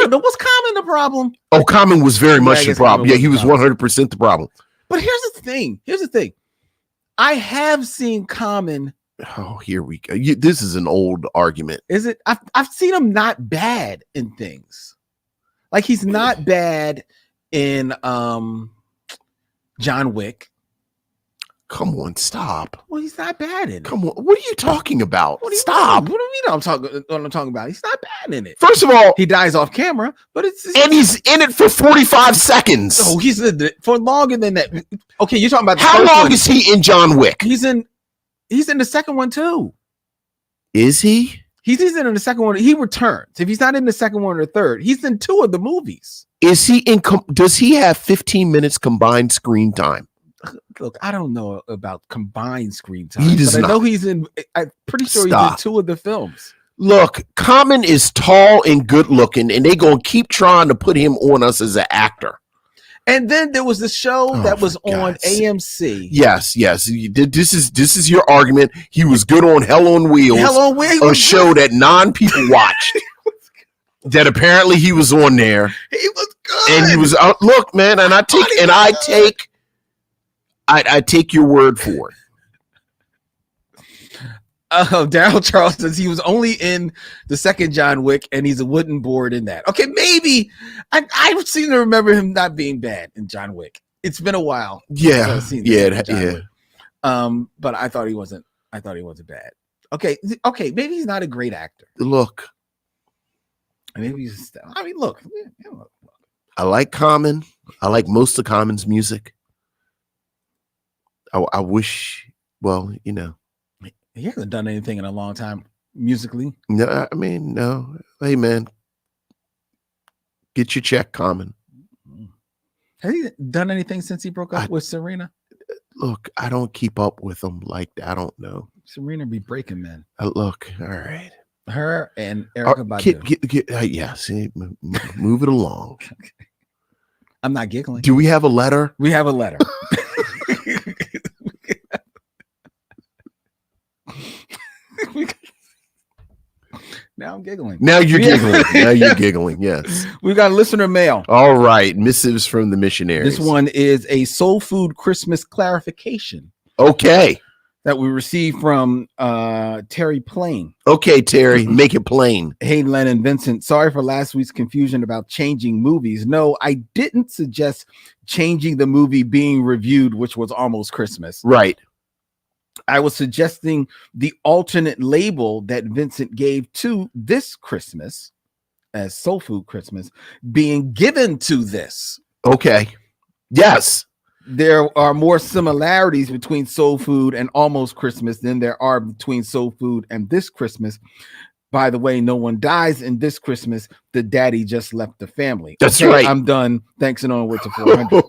A: don't know. What's Common the problem?
B: Oh, Common was very much the problem. Yeah, he was 100% the problem.
A: But here's the thing. I have seen Common.
B: Oh, here we go. This is an old argument.
A: Is it? I've seen him not bad in things. Like he's not bad in John Wick.
B: Come on, stop.
A: Well, he's not bad in it.
B: Come on. What are you talking about?
A: Stop. What do you mean I'm talking about? He's not bad in it.
B: First of all,
A: he dies off camera, but
B: and he's in it for 45 seconds.
A: Oh, he's in it for longer than that. Okay, you're talking about
B: how long is he in John Wick?
A: He's in the second one too.
B: Is he?
A: He's in the second one. He returns. If he's not in the second one or third, he's in 2 of the movies.
B: Is he in? Does he have 15 minutes combined screen time?
A: Look, I don't know about combined screen time.
B: He does
A: but
B: not.
A: I know he's in. I'm pretty sure he's in 2 of the films.
B: Look, Common is tall and good looking, and they're gonna keep trying to put him on us as an actor.
A: And then there was the show that was on AMC.
B: Yes. This is your argument. He was good on Hell on Wheels. A show that non-people watched. That apparently he was on there.
A: He was good.
B: And he was look, man, and I take your word for it.
A: Daryl Charles says he was only in the second John Wick, and he's a wooden board in that. Okay, maybe I seem to remember him not being bad in John Wick. It's been a while.
B: Yeah.
A: But I thought he wasn't bad. Okay, maybe he's not a great actor.
B: Look,
A: look.
B: I like Common. I like most of Common's music. I wish, well, you know.
A: He hasn't done anything in a long time musically.
B: No, no. Hey, man, get your check, Common.
A: Has he done anything since he broke up with Serena?
B: Look, I don't keep up with them like that. I don't know.
A: Serena be breaking men.
B: Look, all right.
A: Her and Erykah Badu.
B: Yes, move it along.
A: Okay. I'm not giggling.
B: Do we have a letter?
A: We have a letter. Now I'm giggling.
B: Now you're giggling. Now you're giggling. Yes.
A: We've got listener mail.
B: All right. Missives from the missionaries.
A: This one is a Soul Food Christmas clarification.
B: Okay.
A: That we received from Terry Plain.
B: Okay, Terry, make it plain.
A: Hey, Len and Vincent, sorry for last week's confusion about changing movies. No, I didn't suggest changing the movie being reviewed, which was Almost Christmas.
B: Right.
A: I was suggesting the alternate label that Vincent gave to this Christmas as Soul Food Christmas being given to this.
B: Okay. Yes.
A: There are more similarities between Soul Food and Almost Christmas than there are between Soul Food and This Christmas. By the way, no one dies in This Christmas. The daddy just left the family.
B: That's right.
A: I'm done. Thanks and onward to 400.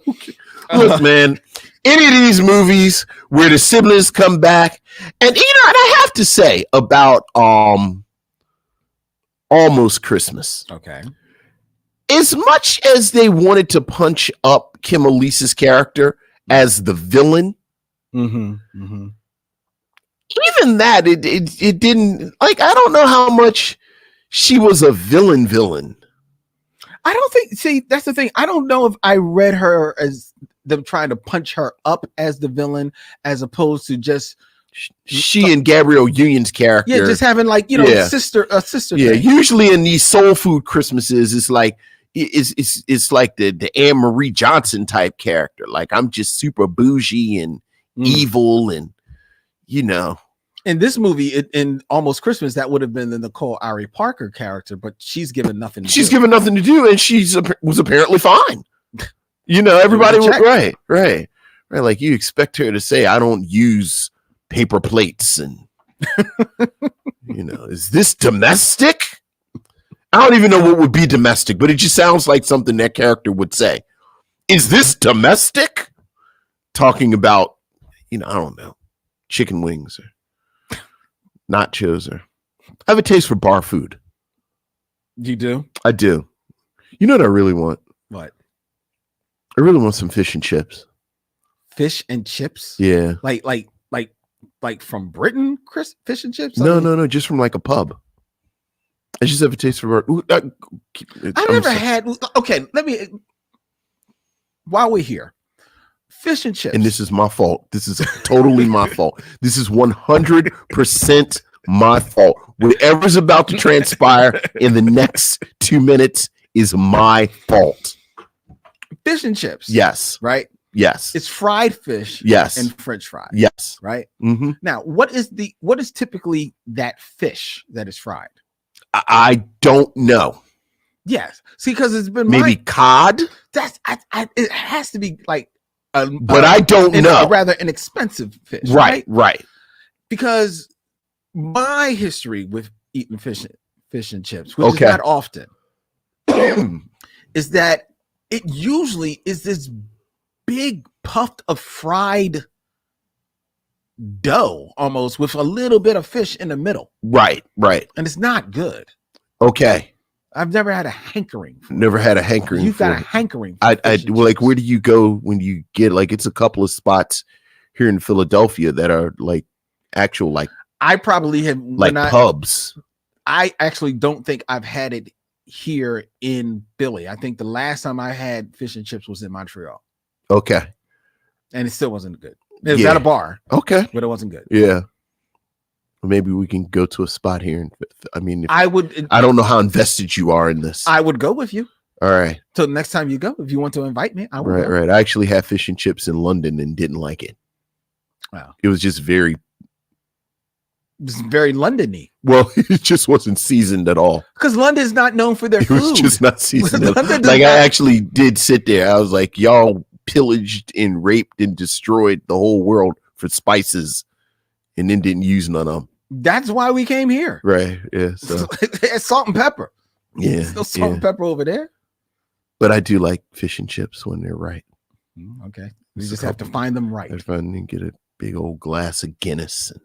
B: Look, man, any of these movies where the siblings come back, and and I have to say about Almost Christmas.
A: Okay.
B: As much as they wanted to punch up Kim Elise's character as the villain, even that it didn't, like, I don't know how much she was a villain.
A: I don't think, see, that's the thing. I don't know if I read her as them trying to punch her up as the villain, as opposed to just
B: she and Gabrielle Union's character.
A: Yeah, just having like, a sister.
B: Yeah, thing. Usually in these Soul Food Christmases, it's like it's like the Anne Marie Johnson type character. Like, I'm just super bougie and evil, and In this movie, in Almost Christmas, that would have been the Nicole Ari Parker character, but she's given nothing to do. She's given nothing to do, and was apparently fine. Everybody was right. Like, you expect her to say, I don't use paper plates, and is this domestic? I don't even know what would be domestic, but it just sounds like something that character would say. Is this domestic? Talking about, I don't know. chicken wings or nachos, or I have a taste for bar food.
A: You do?
B: I do. You know what I really want?
A: What?
B: I really want some fish and chips.
A: Fish and chips?
B: Yeah.
A: Like from Britain, Chris? Fish and chips?
B: No, just from like a pub. I just have a taste for bar.
A: I've never had. Okay, let me. While we're here, fish and chips.
B: And this is my fault. This is totally my fault. This is 100% my fault. Whatever's about to transpire in the next 2 minutes is my fault.
A: Fish and chips.
B: Yes.
A: Right?
B: Yes.
A: It's fried fish.
B: Yes.
A: And French fries.
B: Yes.
A: Right?
B: Mm-hmm.
A: Now, what is typically that fish that is fried?
B: I don't know.
A: Yes. See, because it's been
B: maybe cod.
A: That's it has to be like
B: but I don't know.
A: A rather inexpensive fish.
B: Right.
A: Because my history with eating fish and chips, which is not often, is that it usually is this big puffed of fried dough almost with a little bit of fish in the middle.
B: Right.
A: And it's not good.
B: Okay.
A: I've never had a hankering.
B: Never had a hankering.
A: You've got a hankering.
B: Like, where do you go when you get like? It's a couple of spots here in Philadelphia that are like actual like.
A: I probably have
B: like pubs.
A: I actually don't think I've had it here in Philly. I think the last time I had fish and chips was in Montreal.
B: Okay.
A: And it still wasn't good. It was at a bar.
B: Okay.
A: But it wasn't good.
B: Yeah. Maybe we can go to a spot here. I mean,
A: I would.
B: I don't know how invested you are in this.
A: I would go with you.
B: All right.
A: So next time you go, if you want to invite me, I would.
B: Right. I actually had fish and chips in London and didn't like it.
A: Wow.
B: It was just very
A: London-y.
B: Well, it just wasn't seasoned at all.
A: Because London's not known for their food.
B: It was just not seasoned. I actually did sit there. I was like, y'all pillaged and raped and destroyed the whole world for spices and then didn't use none of them.
A: That's why we came here.
B: Right. Yeah. So
A: it's salt and pepper.
B: Yeah.
A: There's no salt and pepper over there.
B: But I do like fish and chips when they're right.
A: Okay. We just have to find them right.
B: I find and get a big old glass of Guinness and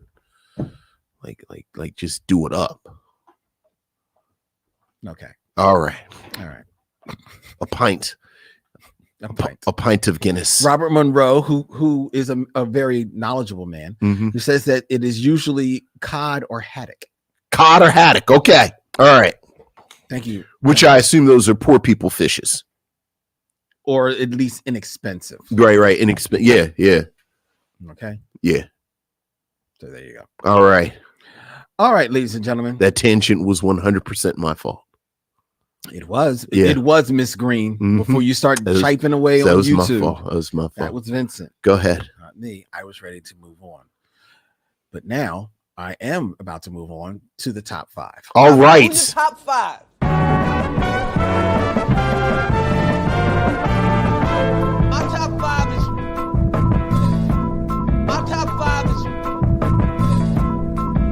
B: like just do it up.
A: Okay.
B: All right.
A: A
B: pint of Guinness.
A: Robert Monroe, who is a very knowledgeable man, who says that it is usually cod or haddock.
B: Cod or haddock. Okay. All right.
A: Thank you.
B: Which I assume those are poor people fishes.
A: Or at least inexpensive.
B: Right. Inexpensive. Yeah.
A: Okay.
B: Yeah.
A: So there you go.
B: All right,
A: ladies and gentlemen.
B: That tangent was 100% my fault.
A: It was.
B: Yeah.
A: It was Miss Green before you start typing away on YouTube.
B: That was my fault.
A: That was Vincent.
B: Go ahead.
A: Not me. I was ready to move on. But now I am about to move on to the top 5.
B: All right.
D: Who's the top 5? My top 5 is. My top 5 is.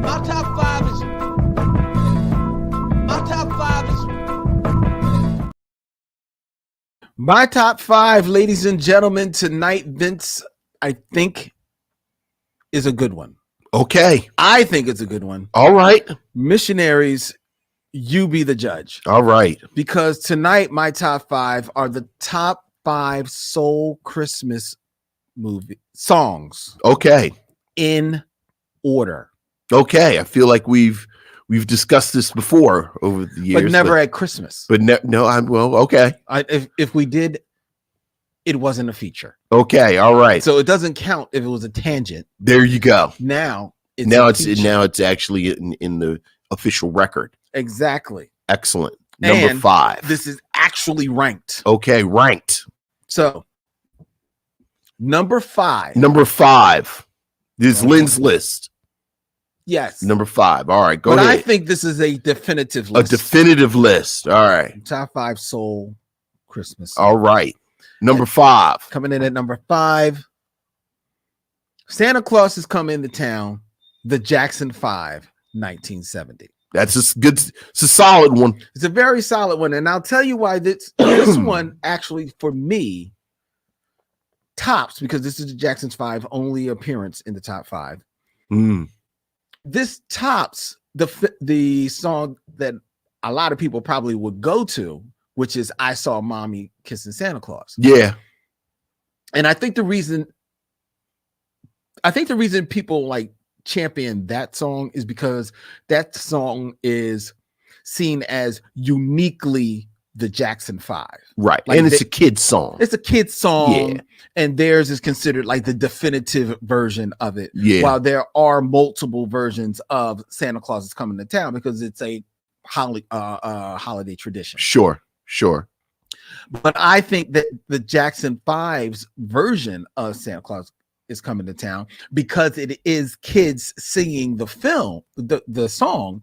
D: My top 5 is. My top 5 is.
A: My top 5, ladies and gentlemen, tonight, Vince, I think is a good one.
B: Okay.
A: I think it's a good one.
B: All right.
A: Missionaries, you be the judge.
B: All right.
A: Because tonight, my top 5 are the top 5 soul Christmas movie songs.
B: Okay.
A: In order.
B: Okay. I feel like we've discussed this before over the years.
A: But never at Christmas.
B: But okay.
A: If we did, it wasn't a feature.
B: Okay. All right.
A: So it doesn't count if it was a tangent.
B: There you go.
A: Now
B: it's actually in the official record.
A: Exactly.
B: Excellent. Number 5.
A: This is actually ranked.
B: Okay, ranked.
A: So number 5.
B: This is Lynn's list.
A: Yes.
B: Number 5. All right, go ahead.
A: But I think this is a definitive list.
B: A definitive list. All right.
A: Top 5 soul Christmas.
B: All right. Number 5.
A: Coming in at number 5. Santa Claus is coming to town. The Jackson 5, 1970.
B: That's it's a solid one.
A: It's a very solid one. And I'll tell you why this one actually, for me, tops, because this is the Jackson's 5 only appearance in the top 5. This tops the song that a lot of people probably would go to, which is "I Saw Mommy Kissing Santa Claus."
B: Yeah.
A: And I think the reason people like champion that song is because that song is seen as uniquely the Jackson 5.
B: Right.
A: Like
B: and it's a kid's song.
A: It's a kid's song.
B: Yeah.
A: And theirs is considered like the definitive version of it.
B: Yeah.
A: While there are multiple versions of Santa Claus is Coming to Town because it's a holiday tradition.
B: Sure.
A: But I think that the Jackson 5's version of Santa Claus is Coming to Town, because it is kids singing the song,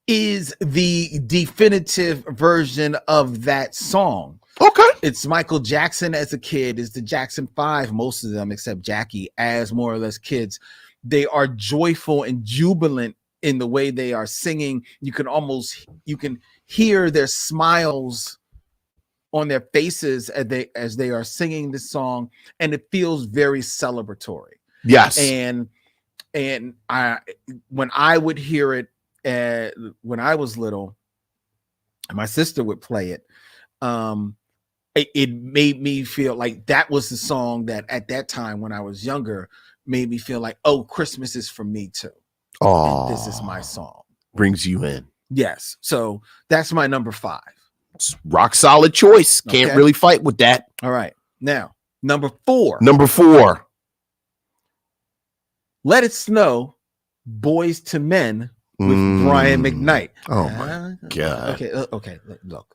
A: is the definitive version of that song.
B: Okay.
A: It's Michael Jackson as a kid, is the Jackson 5, most of them except Jackie, as more or less kids. They are joyful and jubilant in the way they are singing. You can hear their smiles on their faces as they are singing this song, and it feels very celebratory.
B: Yes.
A: And when I would hear it when I was little, my sister would play it. It made me feel like that was the song that at that time when I was younger made me feel like, oh, Christmas is for me too.
B: Oh,
A: this is my song.
B: Brings you in.
A: Yes. So that's my number 5.
B: It's rock solid choice. Can't
A: Okay.
B: really fight with that.
A: All right. Now, number 4.
B: Number 4.
A: Let It Snow, Boys to Men with Brian McKnight.
B: Oh my God.
A: Okay. Look.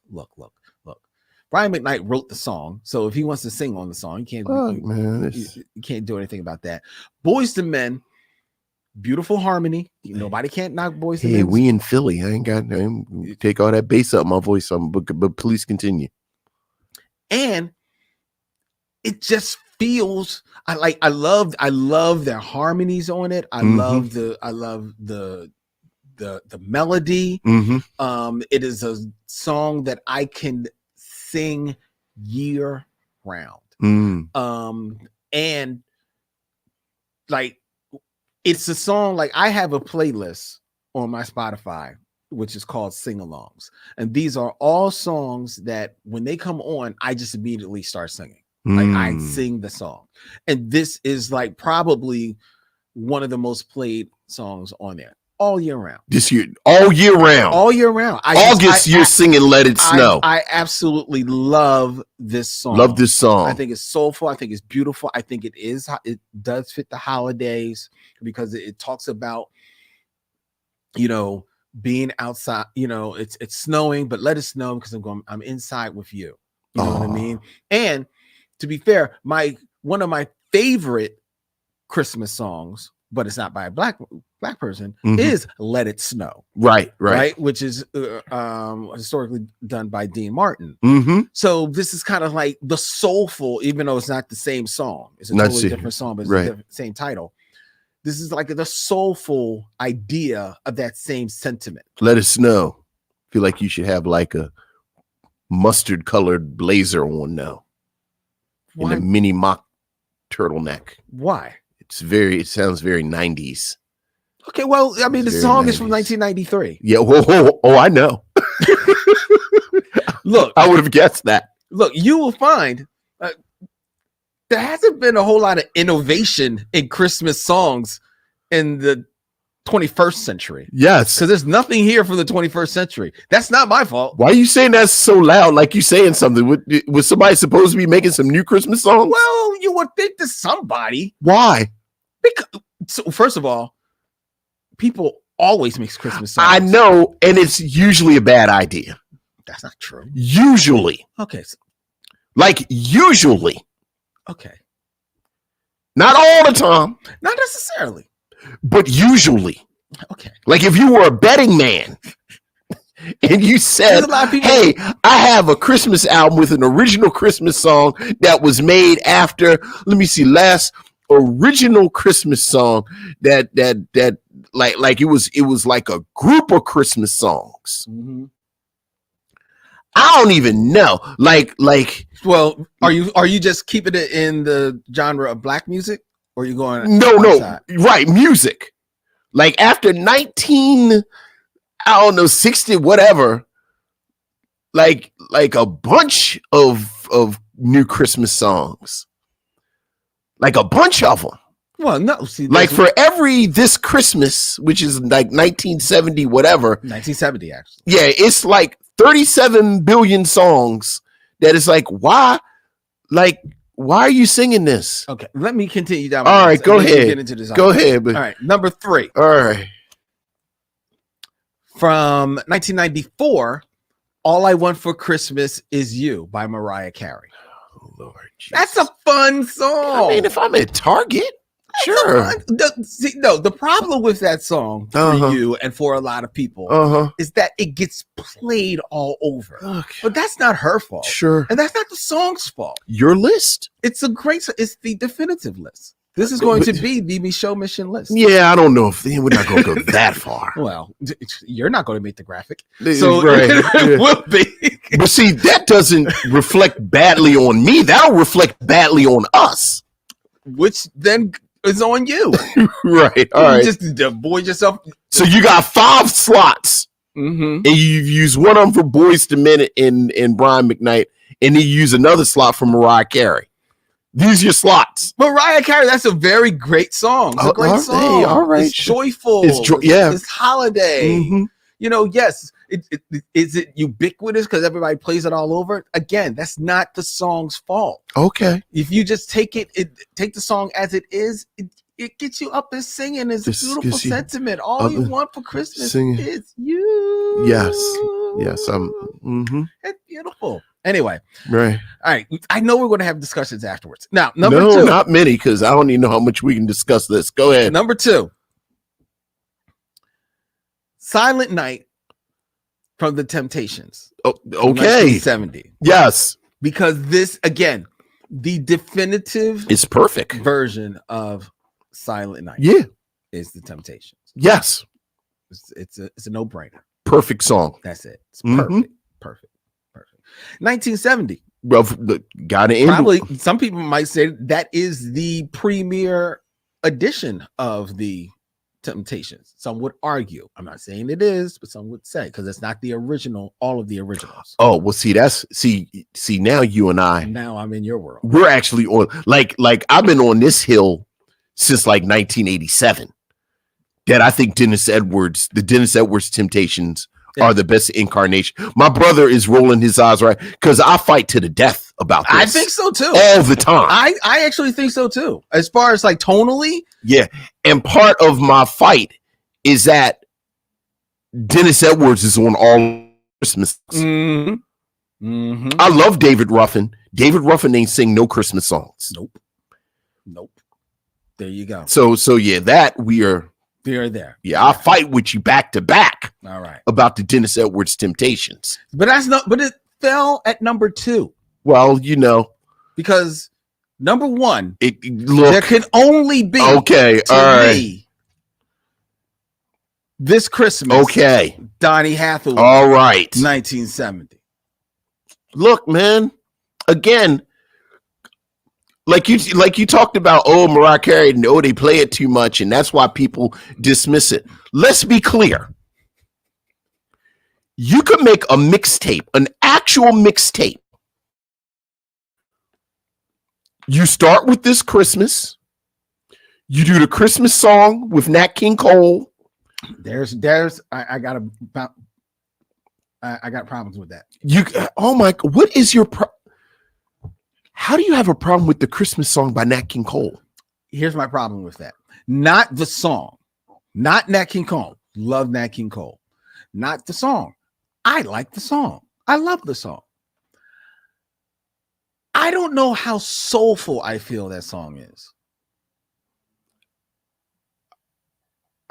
A: Brian McKnight wrote the song, so if he wants to sing on the song, you can't do anything about that. Boys to Men, beautiful harmony. Nobody can't knock Boys to Men.
B: Hey, we in Philly. I take all that bass up my voice, but please continue.
A: And it just feels I love their harmonies on it. I love the melody. It is a song that I can sing year round. And like it's a song, like I have a playlist on my Spotify which is called Sing-Alongs, and these are all songs that when they come on I just immediately start singing. Like I sing the song, and this is like probably one of the most played songs on there all year round.
B: All year round. August, you're singing "Let It Snow."
A: I absolutely love this song. I think it's soulful. I think it's beautiful. I think it does fit the holidays because it talks about, being outside. It's snowing, but let it snow because I'm inside with you. You know what I mean? And to be fair, one of my favorite Christmas songs, but it's not by a black person, is "Let It Snow." Right, which is historically done by Dean Martin. So this is kind of like the soulful, even though it's not the same song. It's a totally different song, but it's the same title. This is like the soulful idea of that same sentiment.
B: Let it snow. Feel like you should have like a mustard colored blazer on now.
A: Why?
B: In a mini mock turtleneck.
A: Why?
B: It sounds very 90s.
A: Okay, well, I mean, the song is from 1993.
B: Yeah, I know.
A: Look,
B: I would have guessed that.
A: Look, you will find there hasn't been a whole lot of innovation in Christmas songs in the 21st century.
B: Yes.
A: Because there's nothing here from the 21st century. That's not my fault.
B: Why are you saying that so loud? Like you saying something? Was somebody supposed to be making some new Christmas songs?
A: Well, you would think to somebody.
B: Why?
A: So first of all, people always make Christmas songs.
B: I know, and it's usually a bad idea.
A: That's not true.
B: Usually.
A: Okay.
B: Like usually.
A: Okay.
B: Not all the time.
A: Not necessarily.
B: But usually.
A: Okay.
B: Like if you were a betting man and you said, hey, I have a Christmas album with an original Christmas song that was made after, let me see, last original Christmas song that like it was like a group of Christmas songs. I don't even know. Like
A: well, are you just keeping it in the genre of black music? Or you going?
B: No,
A: outside?
B: right, music. Like after 60, whatever. Like a bunch of new Christmas songs. Like a bunch of them.
A: Well, no. See,
B: Like for every This Christmas, which is like 1970, whatever.
A: 1970, actually.
B: Yeah, it's like 37 billion songs that is like, why? Like, why are you singing this?
A: Okay, let me continue down.
B: All right, go ahead.
A: Get into this.
B: Go ahead. But,
A: all right, number 3.
B: All right.
A: From 1994, All I Want for Christmas Is You by Mariah Carey.
B: Oh, Lord. Jesus.
A: That's a fun song.
B: I mean, if I'm at Target, sure.
A: The problem with that song for you and for a lot of people is that it gets played all over.
B: Okay.
A: But that's not her fault.
B: Sure.
A: And that's not the song's fault.
B: Your list?
A: It's the definitive list. This is going to be the Micheaux mission list.
B: Yeah, I don't know if we're not going to go that far.
A: Well, you're not going to make the graphic.
B: So
A: Right. It will be.
B: But see, that doesn't reflect badly on me. That'll reflect badly on us.
A: Which then is on you.
B: Right. All right.
A: Just avoid yourself.
B: So you got 5 slots.
A: Mm-hmm.
B: And you've used one of them for Boyz II Men and Brian McKnight. And then you use another slot for Mariah Carey. These are your slots.
A: Mariah Carey, that's a very great song. It's a great song.
B: All right.
A: It's joyful. It's holiday.
B: Mm-hmm.
A: You know, yes. Is it ubiquitous because everybody plays it all over? Again, that's not the song's fault.
B: Okay.
A: If you just take the song as it is, it gets you up and singing. It's a beautiful sentiment. All you want for Christmas is you.
B: Yes.
A: It's beautiful. Anyway,
B: right.
A: All right. I know we're going to have discussions afterwards. Now, number 2.
B: No, not many, because I don't even know how much we can discuss this. Go ahead.
A: Number 2. Silent Night from The Temptations.
B: Oh, okay.
A: 1970.
B: Yes.
A: Because this, again, the definitive
B: it's perfect
A: version of Silent Night.
B: Yeah.
A: Is The Temptations.
B: Yes.
A: It's a no-brainer.
B: Perfect song.
A: That's it. It's perfect. Perfect. 1970.
B: Well, gotta end.
A: Probably some people might say that is the premier edition of the Temptations. Some would argue. I'm not saying it is, but some would say because it's not the original, all of the originals.
B: Oh, well, see, now you and I.
A: Now I'm in your world.
B: We're actually on like I've been on this hill since like 1987. That I think the Dennis Edwards Temptations are the best incarnation. My brother is rolling his eyes right because I fight to the death about this.
A: I think so too.
B: All the time.
A: I actually think so too. As far as like tonally.
B: Yeah. And part of my fight is that Dennis Edwards is on all Christmas.
A: Mm-hmm. Mm-hmm.
B: I love David Ruffin. David Ruffin ain't sing no Christmas songs.
A: Nope. There you go.
B: So yeah, that we are.
A: You're there.
B: Yeah, I'll fight with you back to back.
A: All right.
B: About the Dennis Edwards Temptations.
A: But it fell at number 2.
B: Well,
A: because number 1,
B: there
A: can only be
B: okay. All right.
A: This Christmas.
B: Okay.
A: Donny Hathaway.
B: All right.
A: 1970.
B: Look, man. Again, like you talked about, Mariah Carey, they play it too much, and that's why people dismiss it. Let's be clear. You could make a mixtape, an actual mixtape. You start with This Christmas. You do the Christmas song with Nat King Cole.
A: I got problems with that.
B: What is your How do you have a problem with the Christmas song by Nat King Cole?
A: Here's my problem with that. Not the song. Not Nat King Cole. Love Nat King Cole. Not the song. I like the song. I love the song. I don't know how soulful I feel that song is.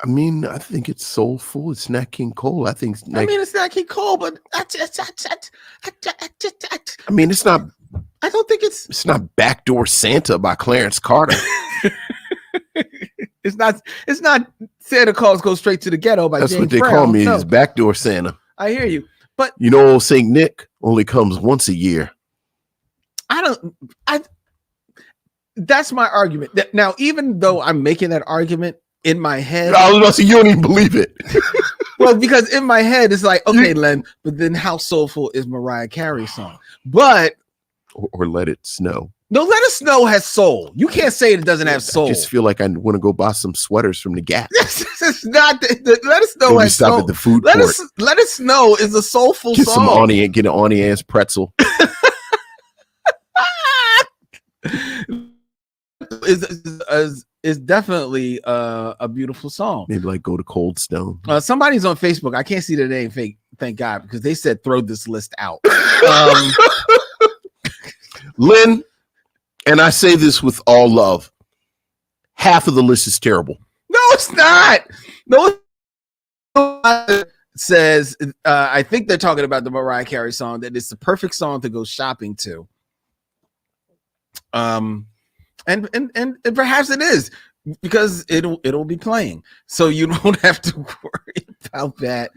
B: I mean, I think it's soulful. It's Nat King Cole. It's
A: Nat King Cole, but I
B: mean, it's not.
A: I don't think
B: it's not Backdoor Santa by Clarence Carter.
A: It's not Santa Claus Goes Straight to the Ghetto by
B: That's
A: James
B: what they
A: Brown.
B: call me. Is Backdoor Santa.
A: I hear you, but
B: old Saint Nick only comes once a year.
A: that's my argument. Now, even though I'm making that argument in my head,
B: I was about to say, you don't even believe it.
A: well, because in my head it's like, okay, Len, but then how soulful is Mariah Carey's song? But
B: or Let It Snow.
A: no, Let It Snow has soul. You can't say it doesn't have soul.
B: I just feel like I want to go buy some sweaters from the Gap.
A: It's not Let It Snow
B: Maybe
A: has
B: stop
A: soul.
B: at the food
A: Let
B: court.
A: Let It Snow is a soulful
B: Get
A: song.
B: some Ani and get an Ani ass pretzel.
A: is definitely a beautiful song.
B: Maybe like go to Cold Stone.
A: Somebody's on Facebook. I can't see their name. Thank God, because they said throw this list out.
B: Lynn, and I say this with all love, half of the list is terrible.
A: No, it's not. No, it says I think they're talking about the Mariah Carey song, that it's the perfect song to go shopping to. And perhaps it is, because it'll be playing, so you don't have to worry about that.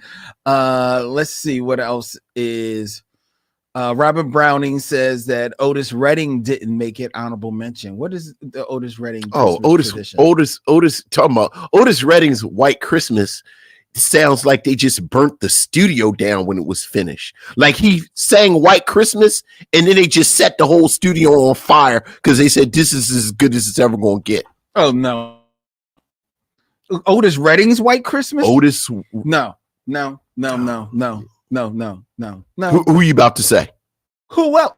A: Let's see what else is. Robert Browning says that Otis Redding didn't make it honorable mention. What is the Otis Redding?
B: Otis talking about Otis Redding's White Christmas. Sounds like they just burnt the studio down when it was finished. Like he sang White Christmas and then they just set the whole studio on fire because they said this is as good as it's ever going to get.
A: Oh no. Otis Redding's White Christmas?
B: Otis.
A: No. Who
B: are you about to say?
A: Who else?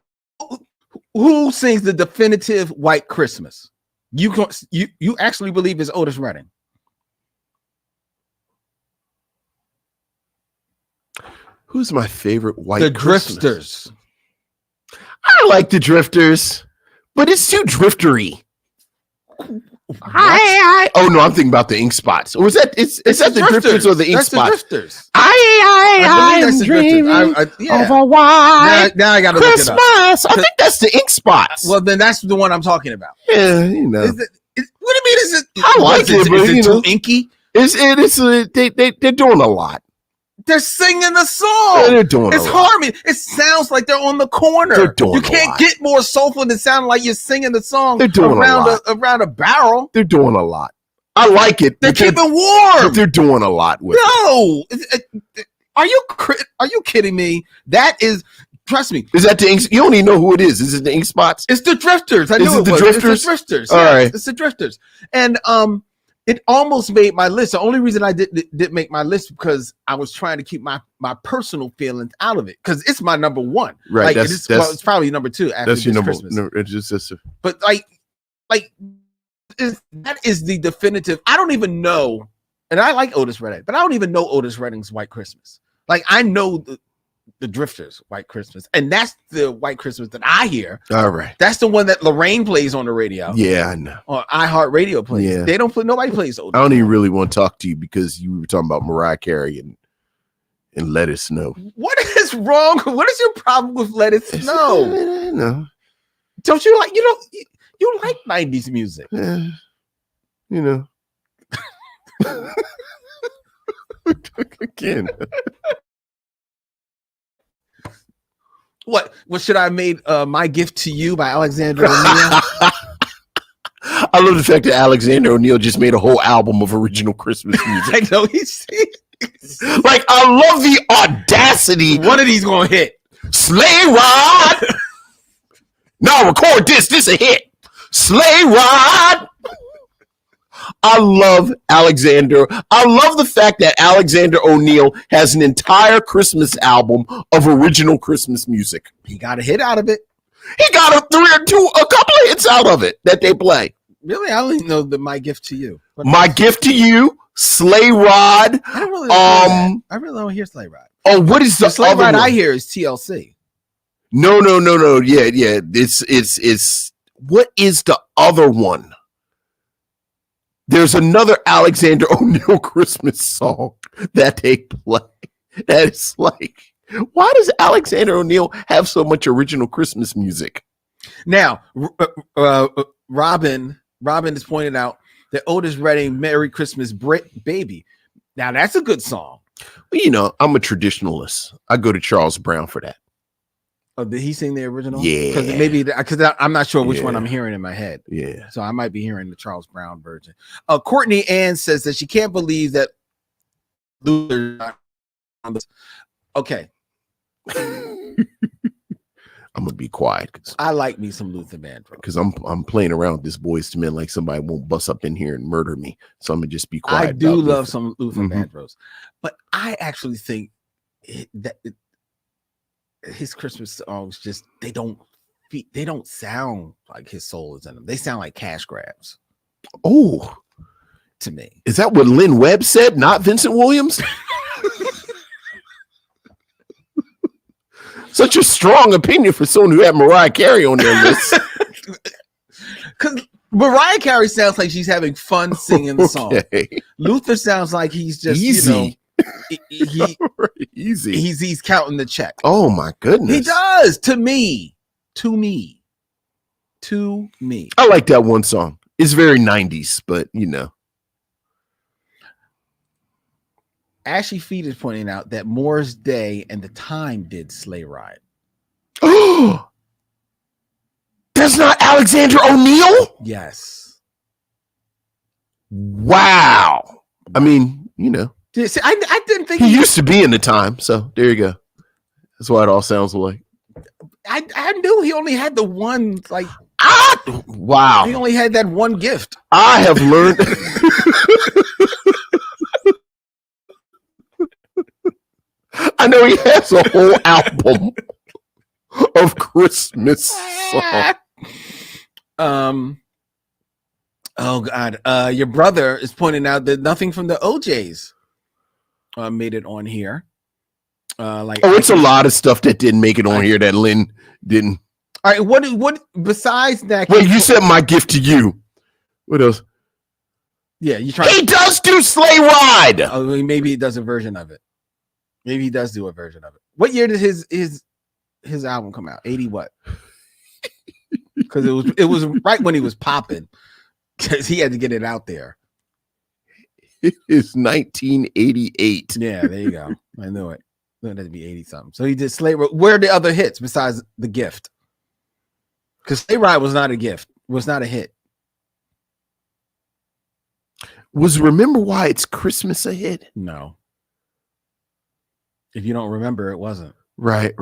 A: Who sings the definitive White Christmas? You actually believe it's Otis Redding?
B: Who's my favorite White
A: The
B: Christmas?
A: Drifters.
B: I like the Drifters, but it's too driftery. Oh no, I'm thinking about the Ink Spots. Or is that it's that the Drifters or the Ink Spots?
A: That's the Drifters. I'm dreaming of
B: a white
A: now I gotta
B: Christmas.
A: look it up.
B: I think that's the Ink Spots.
A: Well, then that's the one I'm talking about.
B: Yeah, you know.
A: What do you mean? Is it?
B: I like it, but
A: is it
B: you know,
A: too inky?
B: They're doing a lot.
A: They're singing the song.
B: Yeah, they're doing
A: it's
B: a lot.
A: harmony. It sounds like they're on the corner.
B: They're doing
A: you
B: a
A: can't
B: lot.
A: get more soulful than sounding like you're singing the song
B: They're doing
A: around a barrel.
B: They're doing a lot. I like it.
A: They're keeping warm.
B: But they're doing a lot with it.
A: No. Are you kidding me? That is, trust me.
B: Is that the Ink? You don't even know who it is. Is it the Ink Spots?
A: It's the Drifters. I
B: Is
A: knew
B: it the
A: was.
B: Drifters?
A: It's the Drifters.
B: All right.
A: It's the Drifters. And it almost made my list. The only reason I didn't make my list because I was trying to keep my personal feelings out of it because it's my number one.
B: Right.
A: Like, it's probably number two after
B: that's your number.
A: Christmas.
B: No, it's just
A: But that is the definitive. I don't even know, and I like Otis Redding, but I don't even know Otis Redding's White Christmas. Like I know the Drifters' White Christmas, and that's the White Christmas that I hear.
B: all right.
A: That's the one that Loraine plays on the radio.
B: Yeah, I know.
A: Or iHeartRadio plays.
B: Yeah.
A: They don't play. Nobody plays Otis.
B: I don't even really want to talk to you because you were talking about Mariah Carey and Let It Snow.
A: What is wrong? What is your problem with Let It Snow?
B: No.
A: Don't you like? You like 90s music?
B: You know. Again.
A: What should I have made My Gift to You by Alexander O'Neal?
B: I love the fact that Alexander O'Neal just made a whole album of original Christmas music.
A: I know he's
B: Like, I love the audacity.
A: one of these gonna hit.
B: Sleigh Ride. No, record this. This a hit. Sleigh Ride. I love Alexander. I love the fact that Alexander O'Neal has an entire Christmas album of original Christmas music.
A: He got a hit out of it.
B: He got a couple of hits out of it that they play.
A: Really, I don't even know My Gift to You.
B: My Gift to You, Sleigh Ride.
A: I don't really. I really don't hear Sleigh Ride.
B: Oh, what is the
A: Sleigh
B: other
A: Ride
B: one?
A: I hear is TLC.
B: No. Yeah. It's what is the other one? There's another Alexander O'Neal Christmas song that they play. That is like, why does Alexander O'Neal have so much original Christmas music?
A: Now, Robin has pointed out that Otis Redding "Merry Christmas, Baby." Now that's a good song.
B: Well, you know, I'm a traditionalist. I go to Charles Brown for that.
A: Oh, did he sing the original?
B: Yeah.
A: Because I'm not sure which one
B: Yeah.
A: I'm hearing in my head.
B: Yeah.
A: So I might be hearing the Charles Brown version. Courtney Ann says that she can't believe that Luther. Okay.
B: I'm gonna be quiet because
A: I like me some Luther Vandross.
B: Because I'm playing around with this Boys to Men like somebody won't bust up in here and murder me. So I'm gonna just be quiet.
A: I do love
B: Luther.
A: some Luther Vandross, but I actually think his Christmas songs just they don't sound like his soul is in them. They sound like cash grabs.
B: Oh,
A: to me,
B: is that what Lynn Webb said? Not Vincent Williams. Such a strong opinion for someone who had Mariah Carey on their list.
A: Because Mariah Carey sounds like she's having fun singing the song. Luther sounds like he's just
B: easy.
A: Easy. He's counting the check.
B: Oh my goodness.
A: He does to me.
B: I like that one song. It's very 90s, but you know.
A: Ashy Feet is pointing out that Moore's Day and the Time did Sleigh Ride.
B: Oh, that's not Alexander O'Neal?
A: Yes.
B: Wow. I mean, you know.
A: See, I didn't think
B: he used to be in the Time, so there you go. That's why it all sounds alike.
A: I knew he only had the one, like,
B: wow.
A: He only had that one gift.
B: I have learned. I know he has a whole album of Christmas songs.
A: Oh God. Your brother is pointing out that nothing from the OJs made it on here.
B: It's a lot of stuff that didn't make it on here that Lynn didn't.
A: All right, what besides that?
B: Wait, you said My Gift to You. What else?
A: Yeah, you try.
B: He does do Sleigh Ride.
A: Oh, maybe he does a version of it. Maybe he does do a version of it. What year did his album come out? 80 what? Because it was right when he was popping. Because he had to get it out there.
B: It is 1988.
A: Yeah, there you go. I knew it. It had to be 80 something. So he did Sleigh Ride. Where are the other hits besides The Gift? Because Sleigh Ride was not a gift. Was not a hit.
B: Was Remember Why It's Christmas a hit?
A: No. If you don't remember, it wasn't.
B: Right.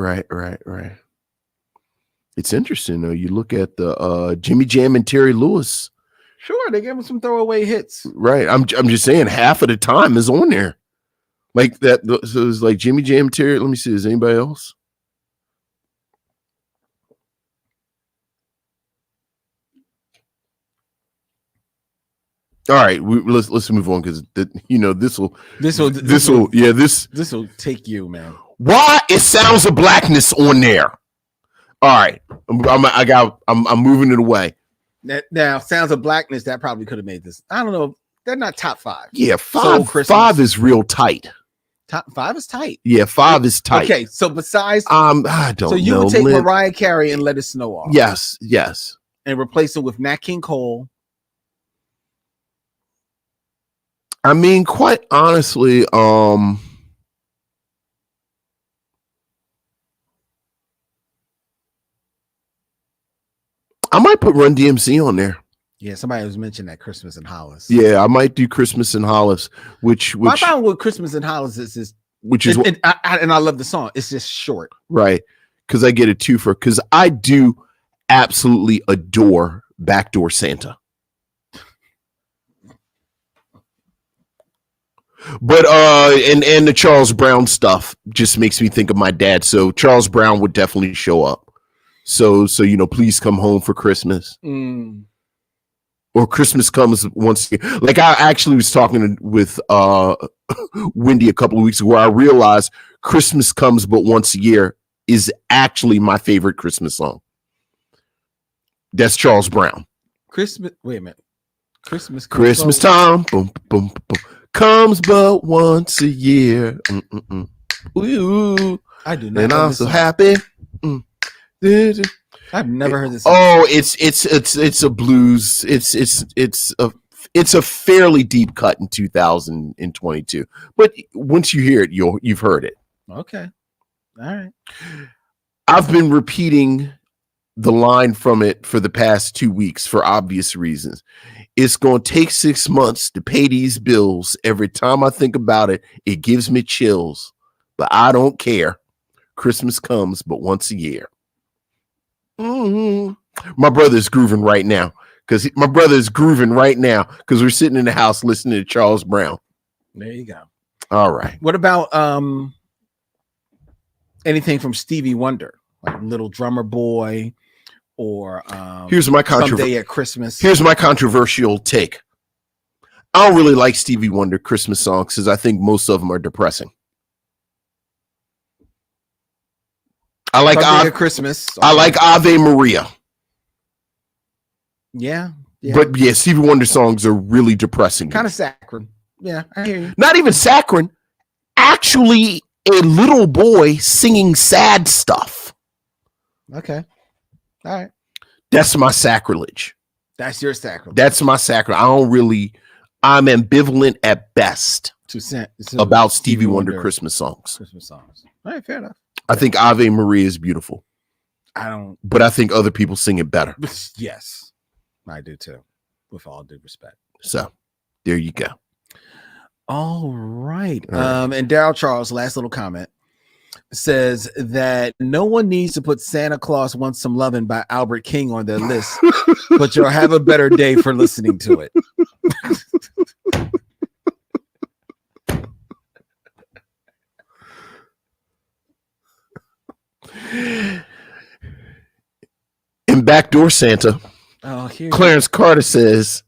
B: It's interesting though. You look at the Jimmy Jam and Terry Lewis.
A: Sure, they gave him some throwaway hits.
B: Right. I'm just saying half of the time is on there. Like that. So it's like Jimmy Jam, Terry. Let me see. Is anybody else? All right, let's move on because this will
A: take you, man.
B: Why it Sounds of Blackness on there? All right, I'm moving it away.
A: Now, Sounds of Blackness that probably could have made this. I don't know. They're not top 5.
B: Yeah, five is real tight.
A: Top 5 is tight.
B: Yeah, 5 is tight.
A: Okay, so besides,
B: I don't know.
A: So you would take Mariah Carey and Let It Snow off.
B: Yes,
A: and replace it with Nat King Cole.
B: I mean, quite honestly, I might put Run DMC on there.
A: Yeah, somebody was mentioning that Christmas in Hollis.
B: Yeah, I might do Christmas in Hollis, which
A: my problem with Christmas in Hollis is I love the song. It's just short,
B: right? Because I get a twofer. Because I do absolutely adore Backdoor Santa. But and the Charles Brown stuff just makes me think of my dad. So Charles Brown would definitely show up. So Please Come Home for Christmas. Or Christmas Comes Once a Year. Like I actually was talking with Wendy a couple of weeks ago where I realized Christmas Comes But Once a Year is actually my favorite Christmas song. That's Charles Brown.
A: Wait a minute. Christmas
B: time. Boom, boom, boom. Comes but once a year. Ooh,
A: I do not.
B: And I'm so happy.
A: I've never heard this song.
B: Oh, it's a blues. It's a fairly deep cut in 2022. But once you hear it, you've heard it.
A: Okay. All right.
B: I've been repeating the line from it for the past 2 weeks for obvious reasons. It's going to take 6 months to pay these bills. Every time I think about it, it gives me chills, but I don't care. Christmas comes but once a year. My brother's grooving right now because we're sitting in the house listening to Charles Brown.
A: There you go.
B: All right.
A: What about anything from Stevie Wonder, like Little Drummer Boy, or
B: Here's my
A: Someday at Christmas?
B: Here's my controversial take. I don't really like Stevie Wonder Christmas songs because I think most of them are depressing. I like
A: Someday at Christmas.
B: I like Ave Maria.
A: Yeah.
B: But yeah, Stevie Wonder songs are really depressing.
A: Kind of saccharine. Yeah, I hear you.
B: Not even saccharine. Actually, a little boy singing sad stuff.
A: Okay. All right.
B: That's my sacrilege.
A: That's your sacrilege.
B: That's my sacrilege. I'm ambivalent at best about Stevie Wonder Christmas songs.
A: All right, fair enough.
B: I think Ave Maria is beautiful. But I think other people sing it better.
A: Yes, I do too, with all due respect.
B: So there you go.
A: All right. And Daryl Charles, last little comment, says that no one needs to put Santa Claus Wants Some Lovin' by Albert King on their list, but you'll have a better day for listening to it.
B: In Backdoor Santa, Clarence Carter says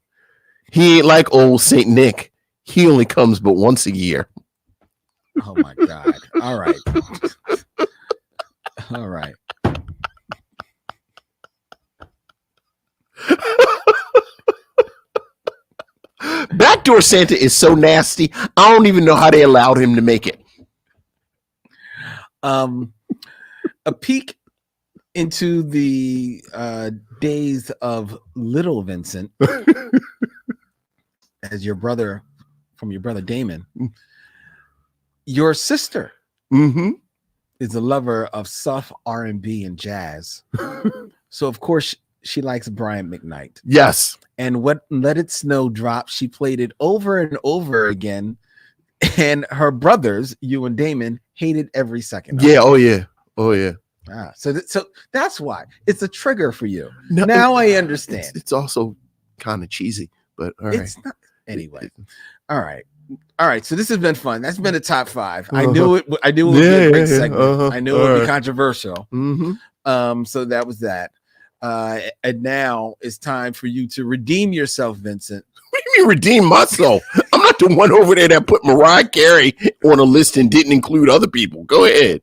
B: he ain't like old Saint Nick. He only comes but once a year.
A: Oh my God. All right. All right.
B: Backdoor Santa is so nasty. I don't even know how they allowed him to make it.
A: A peek into the days of Little Vincent, as your brother Damon, your sister is a lover of soft R&B and jazz. So of course she likes Brian McKnight.
B: Yes.
A: And what Let It Snow dropped, she played it over and over again. And her brothers, you and Damon, hated every second.
B: Yeah. Oh yeah. Oh yeah.
A: So that's why it's a trigger for you. No, now I understand.
B: It's also kind of cheesy, but all right.
A: It's not anyway. All right. So this has been fun. That's been a top 5. I knew it. I knew it would be a great segment. I knew it would be controversial. So that was that. And now it's time for you to redeem yourself, Vincent.
B: What do you mean redeem myself? I'm not the one over there that put Mariah Carey on a list and didn't include other people. Go ahead.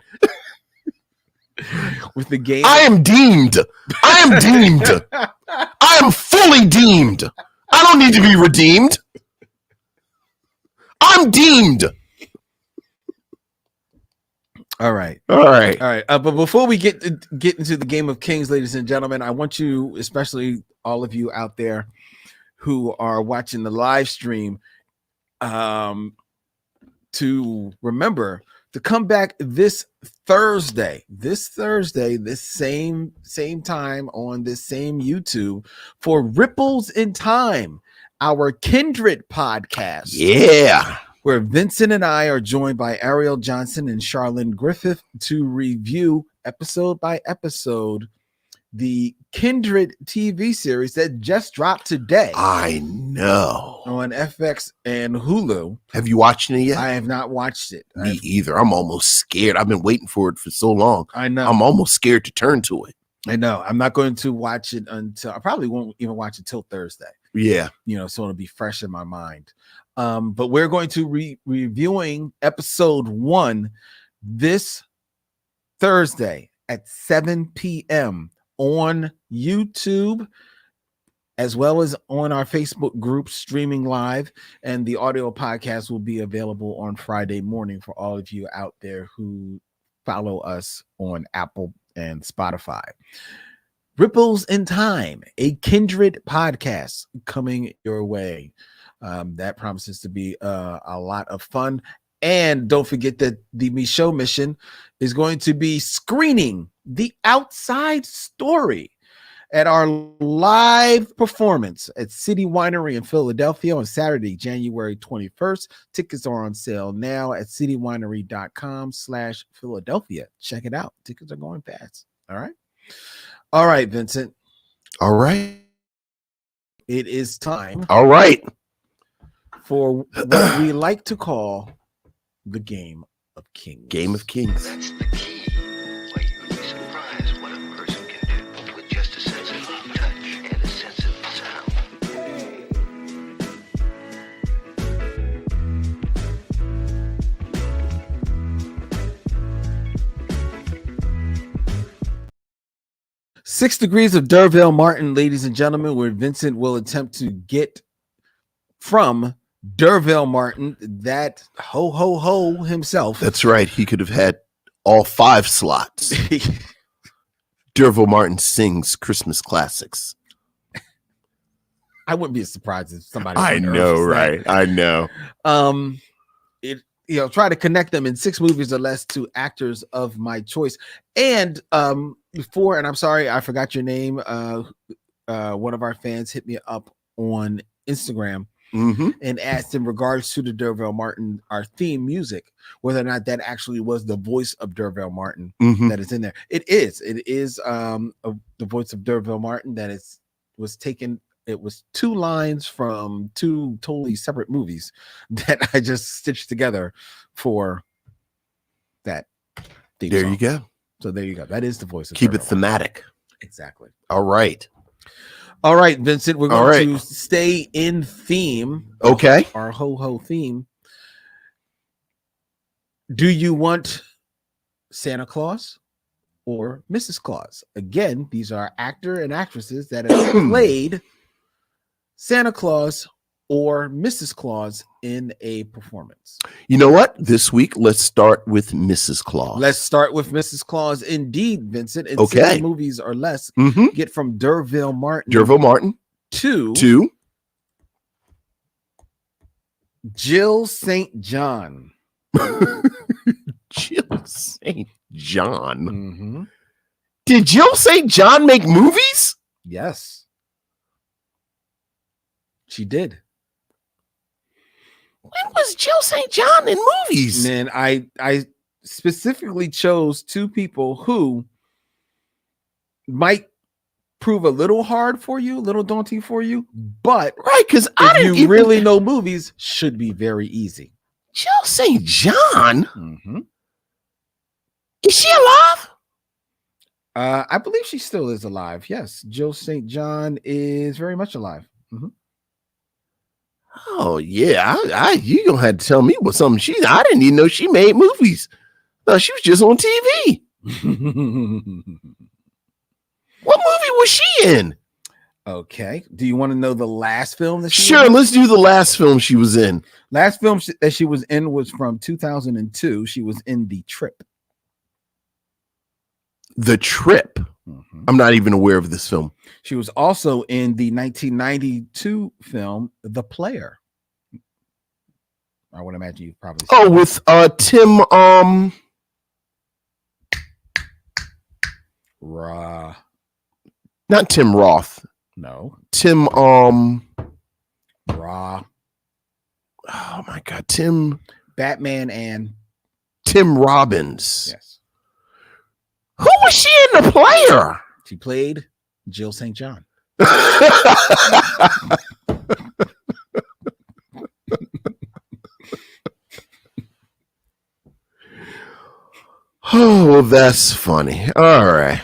A: With the game,
B: I am deemed. I am fully deemed. I don't need to be redeemed. I'm deemed.
A: All right. But before we get into the Game of Kings, ladies and gentlemen, I want you, especially all of you out there who are watching the live stream, to remember to come back this Thursday, this same time on this same YouTube for Ripples in Time, our Kindred podcast.
B: Yeah.
A: Where Vincent and I are joined by Ariel Johnson and Charlene Griffith to review episode by episode the Kindred TV series that just dropped today.
B: I know.
A: On FX and Hulu.
B: Have you watched it yet?
A: I have not watched it.
B: Me either. I'm almost scared. I've been waiting for it for so long.
A: I know.
B: I'm almost scared to turn to it.
A: I know. I'm not going to watch it until I probably won't even watch it till Thursday.
B: Yeah.
A: So it'll be fresh in my mind. But we're going to reviewing episode 1 this Thursday at 7 p.m. on YouTube, as well as on our Facebook group streaming live, and the audio podcast will be available on Friday morning for all of you out there who follow us on Apple and Spotify. Ripples in Time, a Kindred podcast coming your way. That promises to be a lot of fun. And don't forget that the Micheaux Mission is going to be screening The Outside Story at our live performance at City Winery in Philadelphia on Saturday, January 21st. Tickets are on sale now at citywinery.com/Philadelphia. Check it out. Tickets are going fast. All right. All right, Vincent.
B: All right.
A: It is time
B: All right.
A: for what we like to call the Game of Kings.
B: Game of Kings.
E: That's the key. Why, you would be surprised what a person can do with just a sensitive touch and a sensitive sound.
A: Six Degrees of Derville Martin, ladies and gentlemen, where Vincent will attempt to get from Derville Martin, that ho himself.
B: That's right. He could have had all 5 slots. Derville Martin sings Christmas classics.
A: I wouldn't be surprised if somebody.
B: I know, right? I know.
A: Try to connect them in 6 movies or less to actors of my choice. And before, and I'm sorry, I forgot your name. One of our fans hit me up on Instagram and asked in regards to the Derville Martin, our theme music, whether or not that actually was the voice of Derville Martin that is in there. It is the voice of Derville Martin that was taken. It was 2 lines from 2 totally separate movies that I just stitched together for that theme
B: There
A: song.
B: you go.
A: So there you go. That is the voice of
B: Keep it
A: Derville
B: thematic.
A: Martin. Exactly.
B: All right.
A: All right, Vincent, we're
B: All
A: going
B: right.
A: to stay in theme.
B: Okay.
A: Our ho theme. Do you want Santa Claus or Mrs. Claus? Again, these are actor and actresses that have played Santa Claus or Mrs. Claus in a performance.
B: You know what? This week, let's start with Mrs. Claus.
A: Let's start with Mrs. Claus. Indeed, Vincent. In
B: Okay.
A: 6 movies or less, get from Derville Martin
B: Derville Martin
A: to Jill St. John.
B: Jill St. John. Did Jill St. John make movies?
A: Yes. She did.
B: When was Jill St. John in movies?
A: Man, I specifically chose 2 people who might prove a little hard for you, a little daunting for you, but
B: Right, because I
A: if
B: didn't
A: you
B: even
A: really know movies, should be very easy.
B: Jill St. John? Is she alive?
A: I believe she still is alive. Yes, Jill St. John is very much alive.
B: Oh yeah, you gonna have to tell me what something I didn't even know she made movies. No, she was just on TV. What movie was she in?
A: Okay. Do you want to know the last film that she
B: Sure,
A: was in?
B: let's do the last film she was in.
A: Last film that she was in was from 2002. She was in The Trip.
B: The Trip. I'm not even aware of this film.
A: She was also in the 1992 film The Player. I would imagine you've probably seen
B: Oh, with Tim not Tim Roth.
A: No.
B: Tim
A: Raw.
B: Oh my god, Tim Robbins.
A: Yes.
B: Who was she in The Player?
A: She played Jill St. John.
B: Oh, that's funny. All right.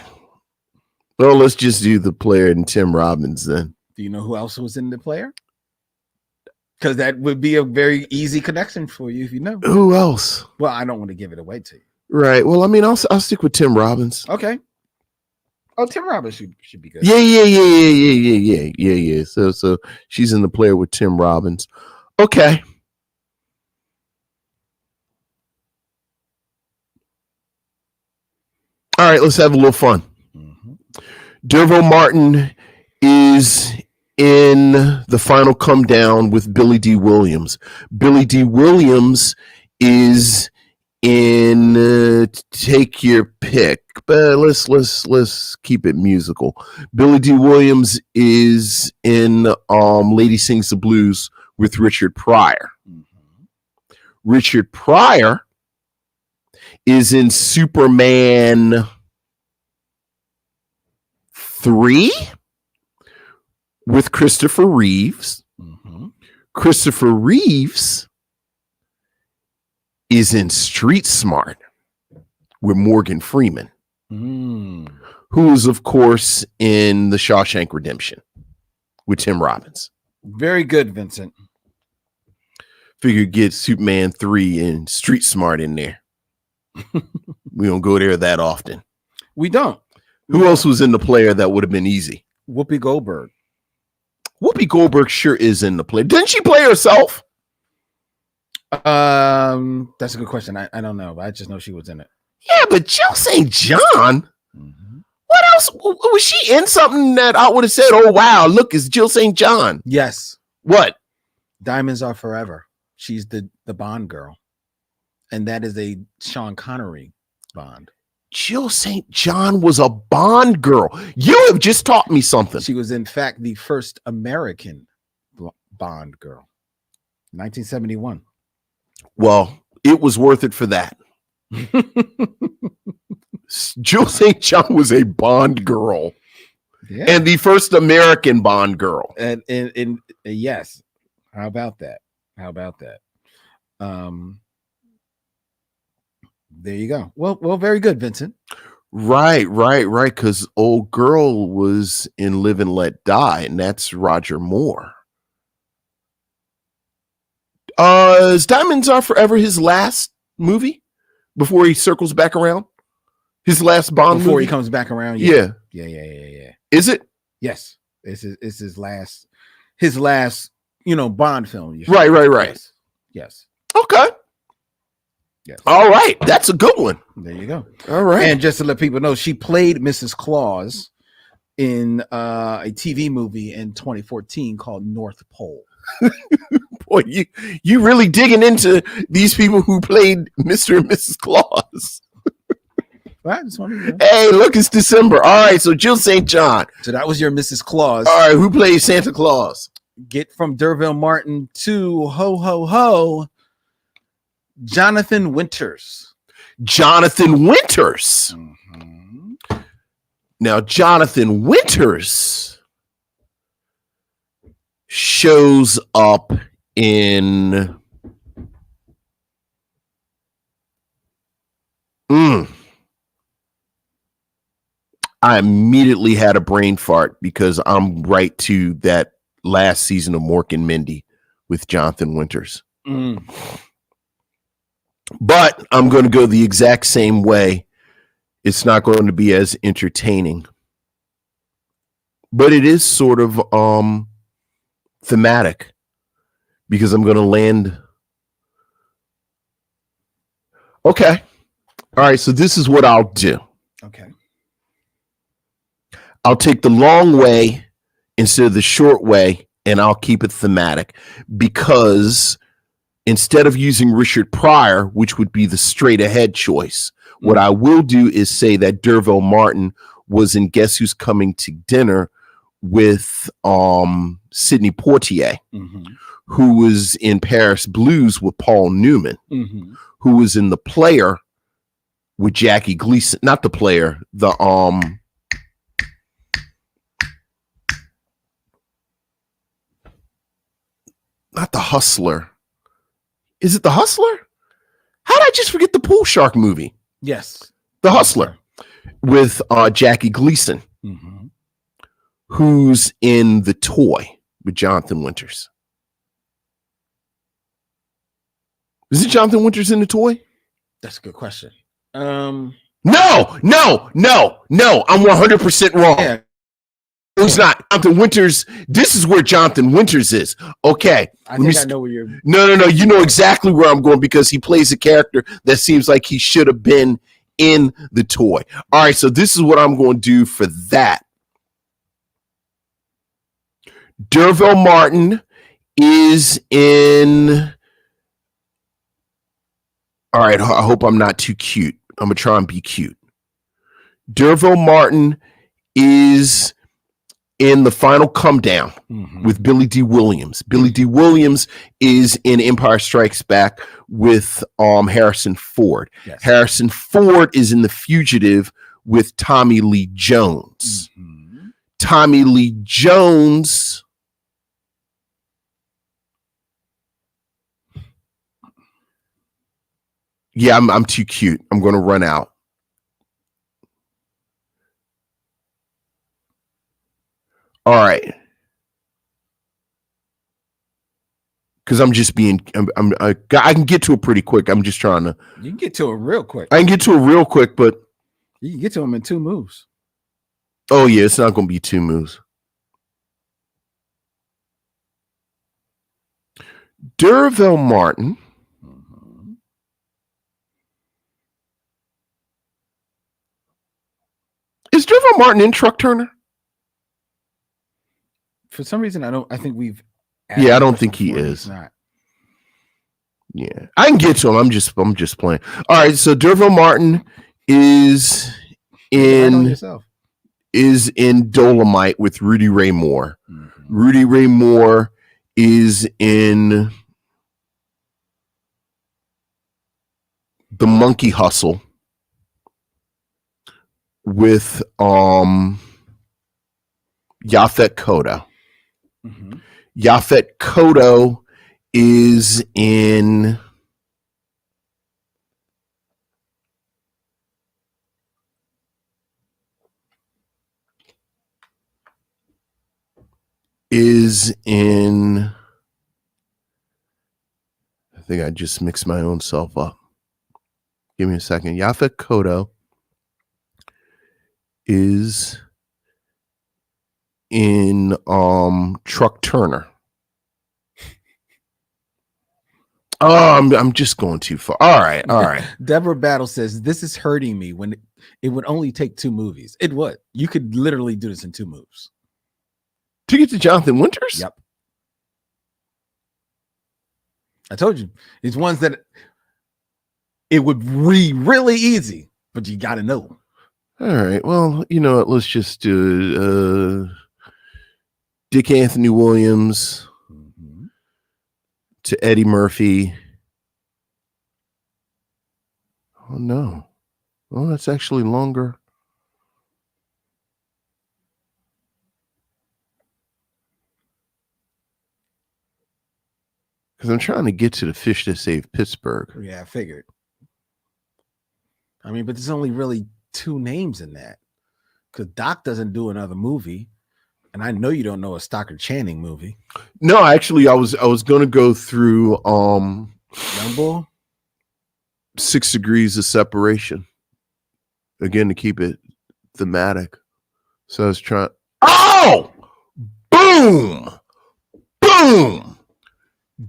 B: Well, let's just do The Player and Tim Robbins then.
A: Do you know who else was in The Player? Because that would be a very easy connection for you if you know.
B: Who else?
A: Well, I don't want to give it away to you.
B: Right. Well, I mean, I'll stick with Tim Robbins.
A: Okay. Oh, Tim Robbins should be good.
B: Yeah. So she's in The Player with Tim Robbins. Okay. All right, let's have a little fun. Derville Martin is in The Final Come Down with Billy D. Williams. Billy D. Williams is in take your pick, but let's keep it musical. Billy D. Williams is in Lady Sings the Blues with Richard Pryor. Richard Pryor is in Superman 3 with Christopher Reeves. Christopher Reeves is in Street Smart with Morgan Freeman, who is, of course, in The Shawshank Redemption with Tim Robbins.
A: Very good, Vincent.
B: Figure get Superman 3 and Street Smart in there. We don't go there that often.
A: We don't.
B: Who else was in the player that would have been easy?
A: Whoopi Goldberg.
B: Whoopi Goldberg sure is in the play. Didn't she play herself?
A: That's a good question. I don't know, but I just know she was in it.
B: Yeah, but Jill St. John. What else was she in? Something that I would have said, "Oh wow, look, it's Jill St. John."
A: Yes.
B: What?
A: Diamonds Are Forever. She's the Bond girl, and that is a Sean Connery Bond.
B: Jill St. John was a Bond girl. You have just taught me something.
A: She was, in fact, the first American Bond girl. 1971.
B: Well, it was worth it for that. Jill St. John was a Bond girl, and the first American Bond girl.
A: And yes, how about that? There you go. Well, very good, Vincent.
B: Right. Because old girl was in Live and Let Die, and that's Roger Moore. Is Diamonds Are Forever his last movie before he circles back around? His last Bond
A: before
B: movie?
A: He comes back around.
B: Yeah. Is it?
A: Yes. It's his last Bond film.
B: Right.
A: Yes.
B: Okay.
A: Yes.
B: All right. That's a good one.
A: There you go.
B: All right.
A: And just to let people know, she played Mrs. Claus in a TV movie in 2014 called North Pole.
B: Boy, you really digging into these people who played Mr. and Mrs. Claus.
A: I just wanted to know.
B: Hey, look, it's December. All right, so Jill St. John.
A: So that was your Mrs. Claus.
B: All right, who plays Santa Claus?
A: Get from D'Urville Martin to Ho Ho Ho, Jonathan Winters.
B: Jonathan Winters. Now, Jonathan Winters shows up in I immediately had a brain fart because I'm right to that last season of Mork and Mindy with Jonathan Winters. But I'm going to go the exact same way. It's not going to be as entertaining. But it is sort of thematic because I'm going to land. Okay. All right. So this is what I'll do.
A: Okay.
B: I'll take the long way instead of the short way, and I'll keep it thematic because instead of using Richard Pryor, which would be the straight ahead choice, what I will do is say that D'Urville Martin was in Guess Who's Coming to Dinner with Sidney Poitier, who was in Paris Blues with Paul Newman, who was in The Player with Jackie Gleason. Not The Player, not The Hustler. Is it The Hustler? How did I just forget the Pool Shark movie?
A: Yes.
B: The Hustler with Jackie Gleason, who's in The Toy with Jonathan Winters. Is it Jonathan Winters in The Toy?
A: That's a good question.
B: No. I'm 100% wrong.
A: Yeah.
B: It's not Jonathan Winters. This is where Jonathan Winters is. Okay.
A: I think I know where you're.
B: No. You know exactly where I'm going because he plays a character that seems like he should have been in The Toy. All right. So this is what I'm going to do for that. D'Urville Martin is in All right, I hope I'm not too cute. I'm gonna try and be cute. D'Urville Martin is in The Final Come Down with Billy D. Williams. Billy D. Williams is in Empire Strikes Back with Harrison Ford.
A: Yes.
B: Harrison Ford is in The Fugitive with Tommy Lee Jones. Tommy Lee Jones yeah, I'm too cute. I'm going to run out. All right. Because I'm just being, I can get to it pretty quick. I'm just trying to.
A: You can get to it real quick.
B: I can get to it real quick, but.
A: You can get to them in 2 moves.
B: Oh, yeah, it's not going to be 2 moves. D'Urville Martin. Is D'Urville Martin in Truck Turner?
A: For some reason, I think we've.
B: Yeah, I don't think he is.
A: Not.
B: Yeah, I can get to him. I'm just playing. All right, so D'Urville Martin is in Dolomite with Rudy Ray Moore. Rudy Ray Moore is in The Monkey Hustle with Yaphet Kotto. Yaphet Kotto is in I think I just mixed my own self up. Give me a second. Yaphet Kotto is in Truck Turner. Oh, I'm just going too far. All right.
A: Deborah Battle says this is hurting me when it would only take 2 movies. It would. You could literally do this in 2 moves.
B: To get to Jonathan Winters?
A: Yep. I told you. It's ones that it would be really easy, but you got to know.
B: All right. Well, you know what? Let's just do Dick Anthony Williams to Eddie Murphy. Oh, no. Well, that's actually longer. Because I'm trying to get to the Fish That Saved Pittsburgh.
A: Yeah, I figured. I mean, but there's only really 2 names in that. Because Doc doesn't do another movie. And I know you don't know a Stockard Channing movie.
B: No, actually, I was going to go through
A: Young Bull?
B: 6 Degrees of Separation. Again, to keep it thematic. So I was trying. Oh! Boom! Boom!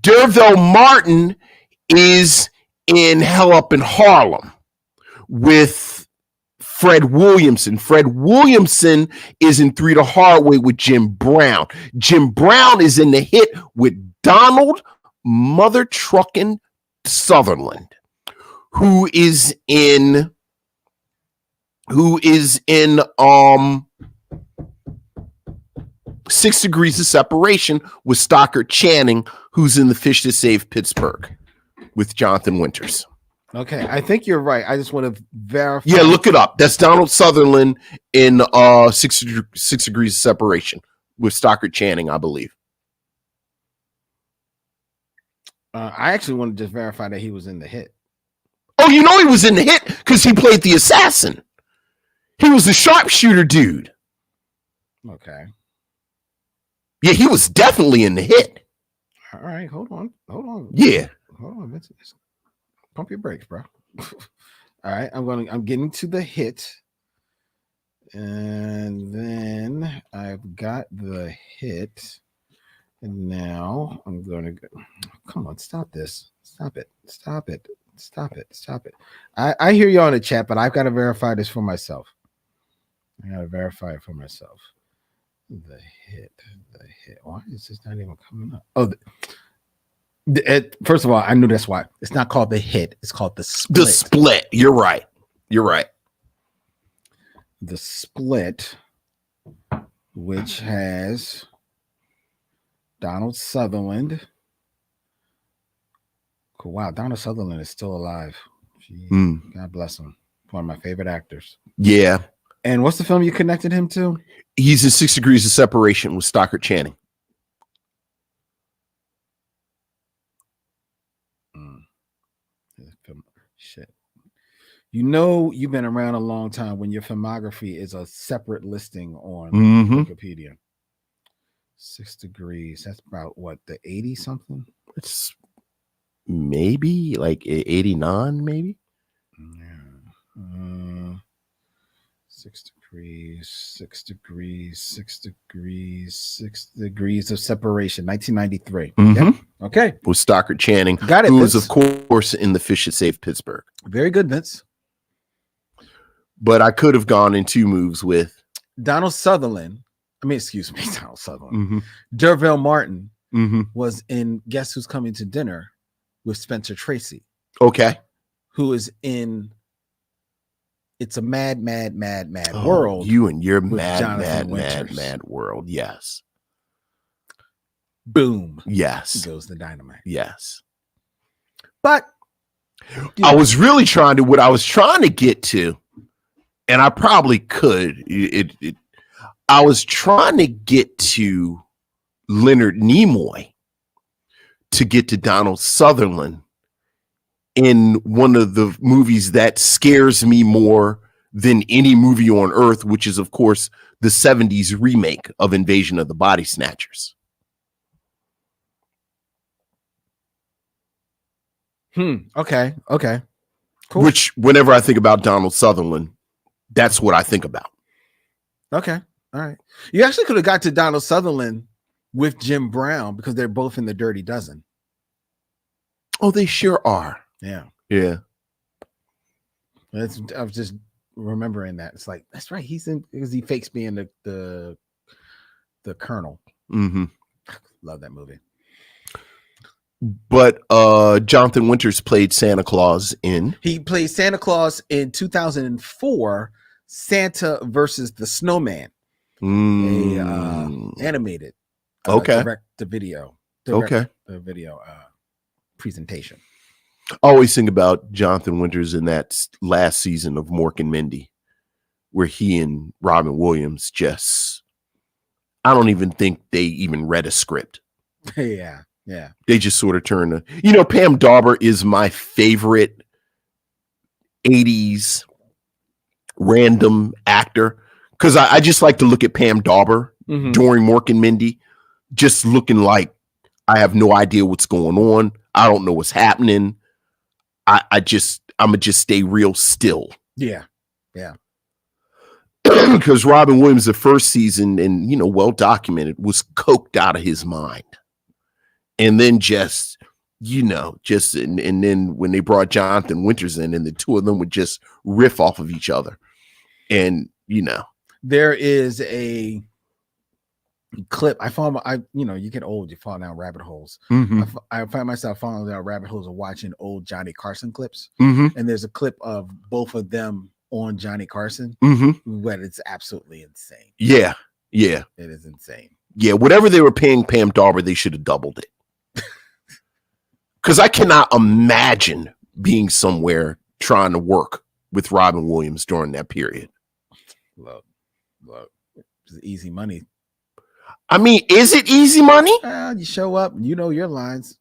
B: D'Urville Martin is in Hell Up in Harlem with Fred Williamson. Fred Williamson is in 3 the Hard Way with Jim Brown. Jim Brown is in The Hit with Donald Mother Truckin' Sutherland, who is in 6 Degrees of Separation with Stockard Channing, who's in The Fish That Saved Pittsburgh with Jonathan Winters.
A: Okay, I think you're right. I just want to verify.
B: Yeah, look it up. That's Donald Sutherland in 6 Degrees of Separation with Stockard Channing, I believe.
A: I actually want to just verify that he was in The Hit.
B: Oh, you know he was in The Hit because he played the assassin. He was the sharpshooter dude.
A: Okay.
B: Yeah, he was definitely in The Hit.
A: All right, hold on.
B: Yeah.
A: Hold on. Pump your brakes, bro. All right, I'm getting to The Hit. And then I've got The Hit. And now I'm going to go. Come on, stop this. Stop it. I hear you on the chat, but I've got to verify this for myself. I got to verify it for myself. The hit. Why is this not even coming up? Oh, First of all, I knew that's why it's not called The Hit. It's called The Split.
B: The Split. You're right. You're right.
A: The Split, which has Donald Sutherland. Cool. Wow, Donald Sutherland is still alive. Jeez, God bless him. One of my favorite actors.
B: Yeah.
A: And what's the film you connected him to?
B: He's in 6 Degrees of Separation with Stockard Channing.
A: Shit. You know you've been around a long time when your filmography is a separate listing on Wikipedia. 6 Degrees. That's about what, the 80 something?
B: It's maybe like 89, maybe.
A: Yeah. 6 Degrees, 6 Degrees, 6 Degrees, 6 Degrees of Separation, 1993. Yep. Okay.
B: With Stockard Channing.
A: Got it.
B: Who was, of course, in The Fish That Saved Pittsburgh.
A: Very good, Vince.
B: But I could have gone in 2 moves with
A: Donald Sutherland. Excuse me, Donald Sutherland. Derville Martin was in Guess Who's Coming to Dinner with Spencer Tracy.
B: Okay.
A: Who is in It's a Mad, Mad, Mad, Mad World.
B: You and your
A: with
B: mad,
A: Jonathan
B: mad,
A: Winters.
B: mad world. Yes.
A: Boom.
B: Yes.
A: Goes the dynamite.
B: Yes.
A: But
B: I was really trying to, what I was trying to get to, and I probably could, I was trying to get to Leonard Nimoy to get to Donald Sutherland in one of the movies that scares me more than any movie on earth, which is, of course, the 70s remake of Invasion of the Body Snatchers.
A: Okay. Cool.
B: Which, whenever I think about Donald Sutherland, that's what I think about.
A: Okay. All right. You actually could have got to Donald Sutherland with Jim Brown because they're both in The Dirty Dozen.
B: Oh, they sure are.
A: Yeah.
B: Yeah.
A: I was just remembering that. It's like, that's right. He's in because he fakes being the colonel. Love that movie.
B: But Jonathan Winters played Santa Claus in.
A: He played Santa Claus in 2004, Santa versus the Snowman. Animated. Direct the video. The video presentation.
B: I always think about Jonathan Winters in that last season of Mork and Mindy, where he and Robin Williams I don't even think they even read a script.
A: Yeah.
B: They just sort of turn Pam Dauber is my favorite 80s random actor. Because I just like to look at Pam Dauber during Mork and Mindy, just looking like I have no idea what's going on. I don't know what's happening. I'm gonna just stay real still.
A: Yeah.
B: Because Robin Williams, the first season, and well documented, was coked out of his mind, and then and then when they brought Jonathan Winters in, and the two of them would just riff off of each other, and
A: there is a clip you get old, you fall down rabbit holes. I find myself falling down rabbit holes of watching old Johnny Carson clips, and there's a clip of both of them on Johnny Carson, but it's absolutely insane.
B: Yeah,
A: it is insane.
B: Yeah, whatever they were paying Pam Dauber, they should have doubled it. Because I cannot imagine being somewhere trying to work with Robin Williams during that period.
A: Look, it's easy money.
B: Is it easy money?
A: You show up, you know your lines,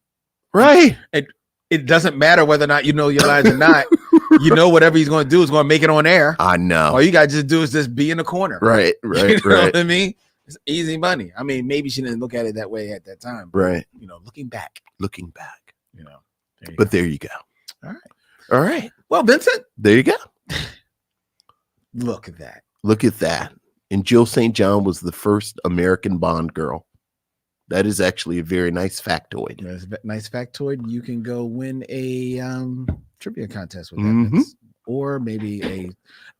B: right?
A: It doesn't matter whether or not you know your lines or not. Whatever he's going to do is going to make it on air.
B: I know.
A: All you got to just do is just be in the corner.
B: Right.
A: You know what I mean? It's easy money. Maybe she didn't look at it that way at that time. But,
B: right.
A: Looking back.
B: There you go. All right.
A: Well, Vincent.
B: There you go.
A: Look at that.
B: And Jill St. John was the first American Bond girl. That is actually a very nice factoid.
A: That's a nice factoid. You can go win a trivia contest with that, or maybe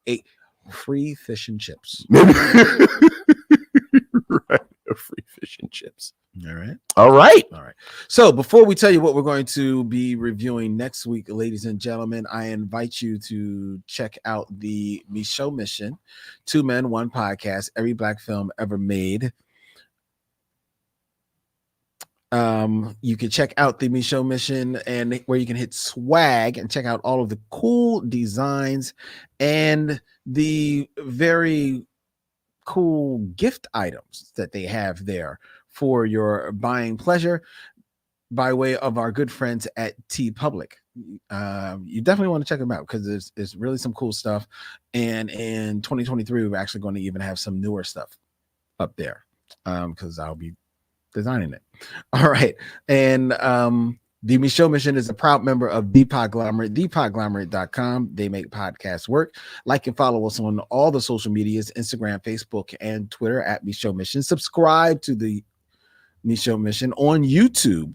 A: a free fish and chips.
B: Right, a free fish and chips.
A: All right.
B: All right.
A: All right. So before we tell you what we're going to be reviewing next week, ladies and gentlemen, I invite you to check out the Micheaux Mission, 2 Men, 1 Podcast, every Black film ever made. You can check out the Micheaux Mission and where you can hit swag and check out all of the cool designs and the very cool gift items that they have there for your buying pleasure by way of our good friends at T Public. You definitely want to check them out because there's really some cool stuff. And in 2023, we're actually going to even have some newer stuff up there because I'll be designing it. All right. And the Micheaux Mission is a proud member of the Podglomerate, thepodglomerate.com. They make podcasts work. Like and follow us on all the social medias, Instagram, Facebook, and Twitter at Micheaux Mission. Subscribe to the Micheaux Mission on YouTube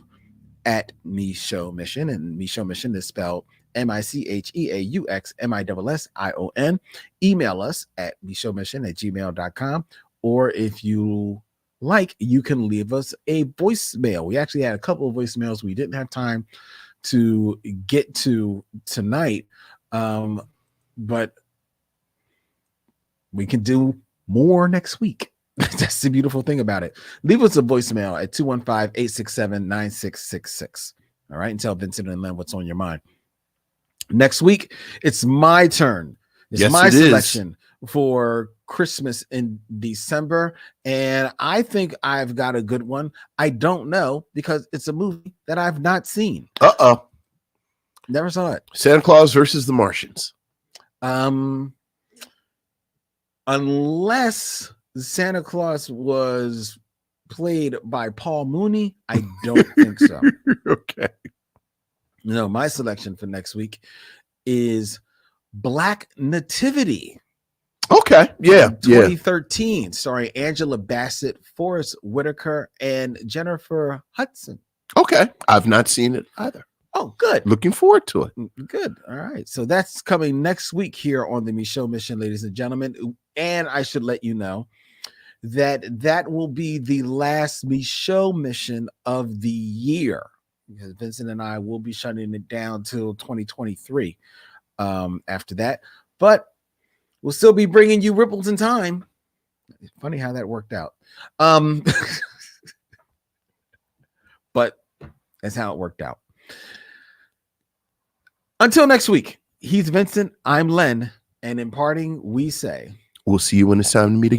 A: at Micheaux Mission, and Micheaux Mission is spelled MICHEAUXMISSION. Email us at micheauxmission@gmail.com, or if you like, you can leave us a voicemail. We actually had a couple of voicemails we didn't have time to get to tonight, but we can do more next week. That's the beautiful thing about it. Leave us a voicemail at 215-867-9666. All right, and tell Vincent and Len what's on your mind. Next week, it's my turn. It's my selection for Christmas in December, and I think I've got a good one. I don't know because it's a movie that I've not seen. Never saw it.
B: Santa Claus versus the Martians.
A: Unless Santa Claus was played by Paul Mooney, I don't think so.
B: Okay.
A: No, my selection for next week is Black Nativity.
B: Okay. Yeah.
A: 2013, starring Angela Bassett, Forrest Whitaker, and Jennifer Hudson.
B: Okay. I've not seen it either.
A: Oh, good.
B: Looking forward to it.
A: Good. All right. So that's coming next week here on the Micheaux Mission, ladies and gentlemen. And I should let you know that will be the last Micheaux Mission of the year, because Vincent and I will be shutting it down till 2023 after that. But we'll still be bringing you Ripples in Time. It's funny how that worked out. But that's how it worked out. Until next week, he's Vincent, I'm Len, and in parting, we say,
B: we'll see you when it's time to meet again.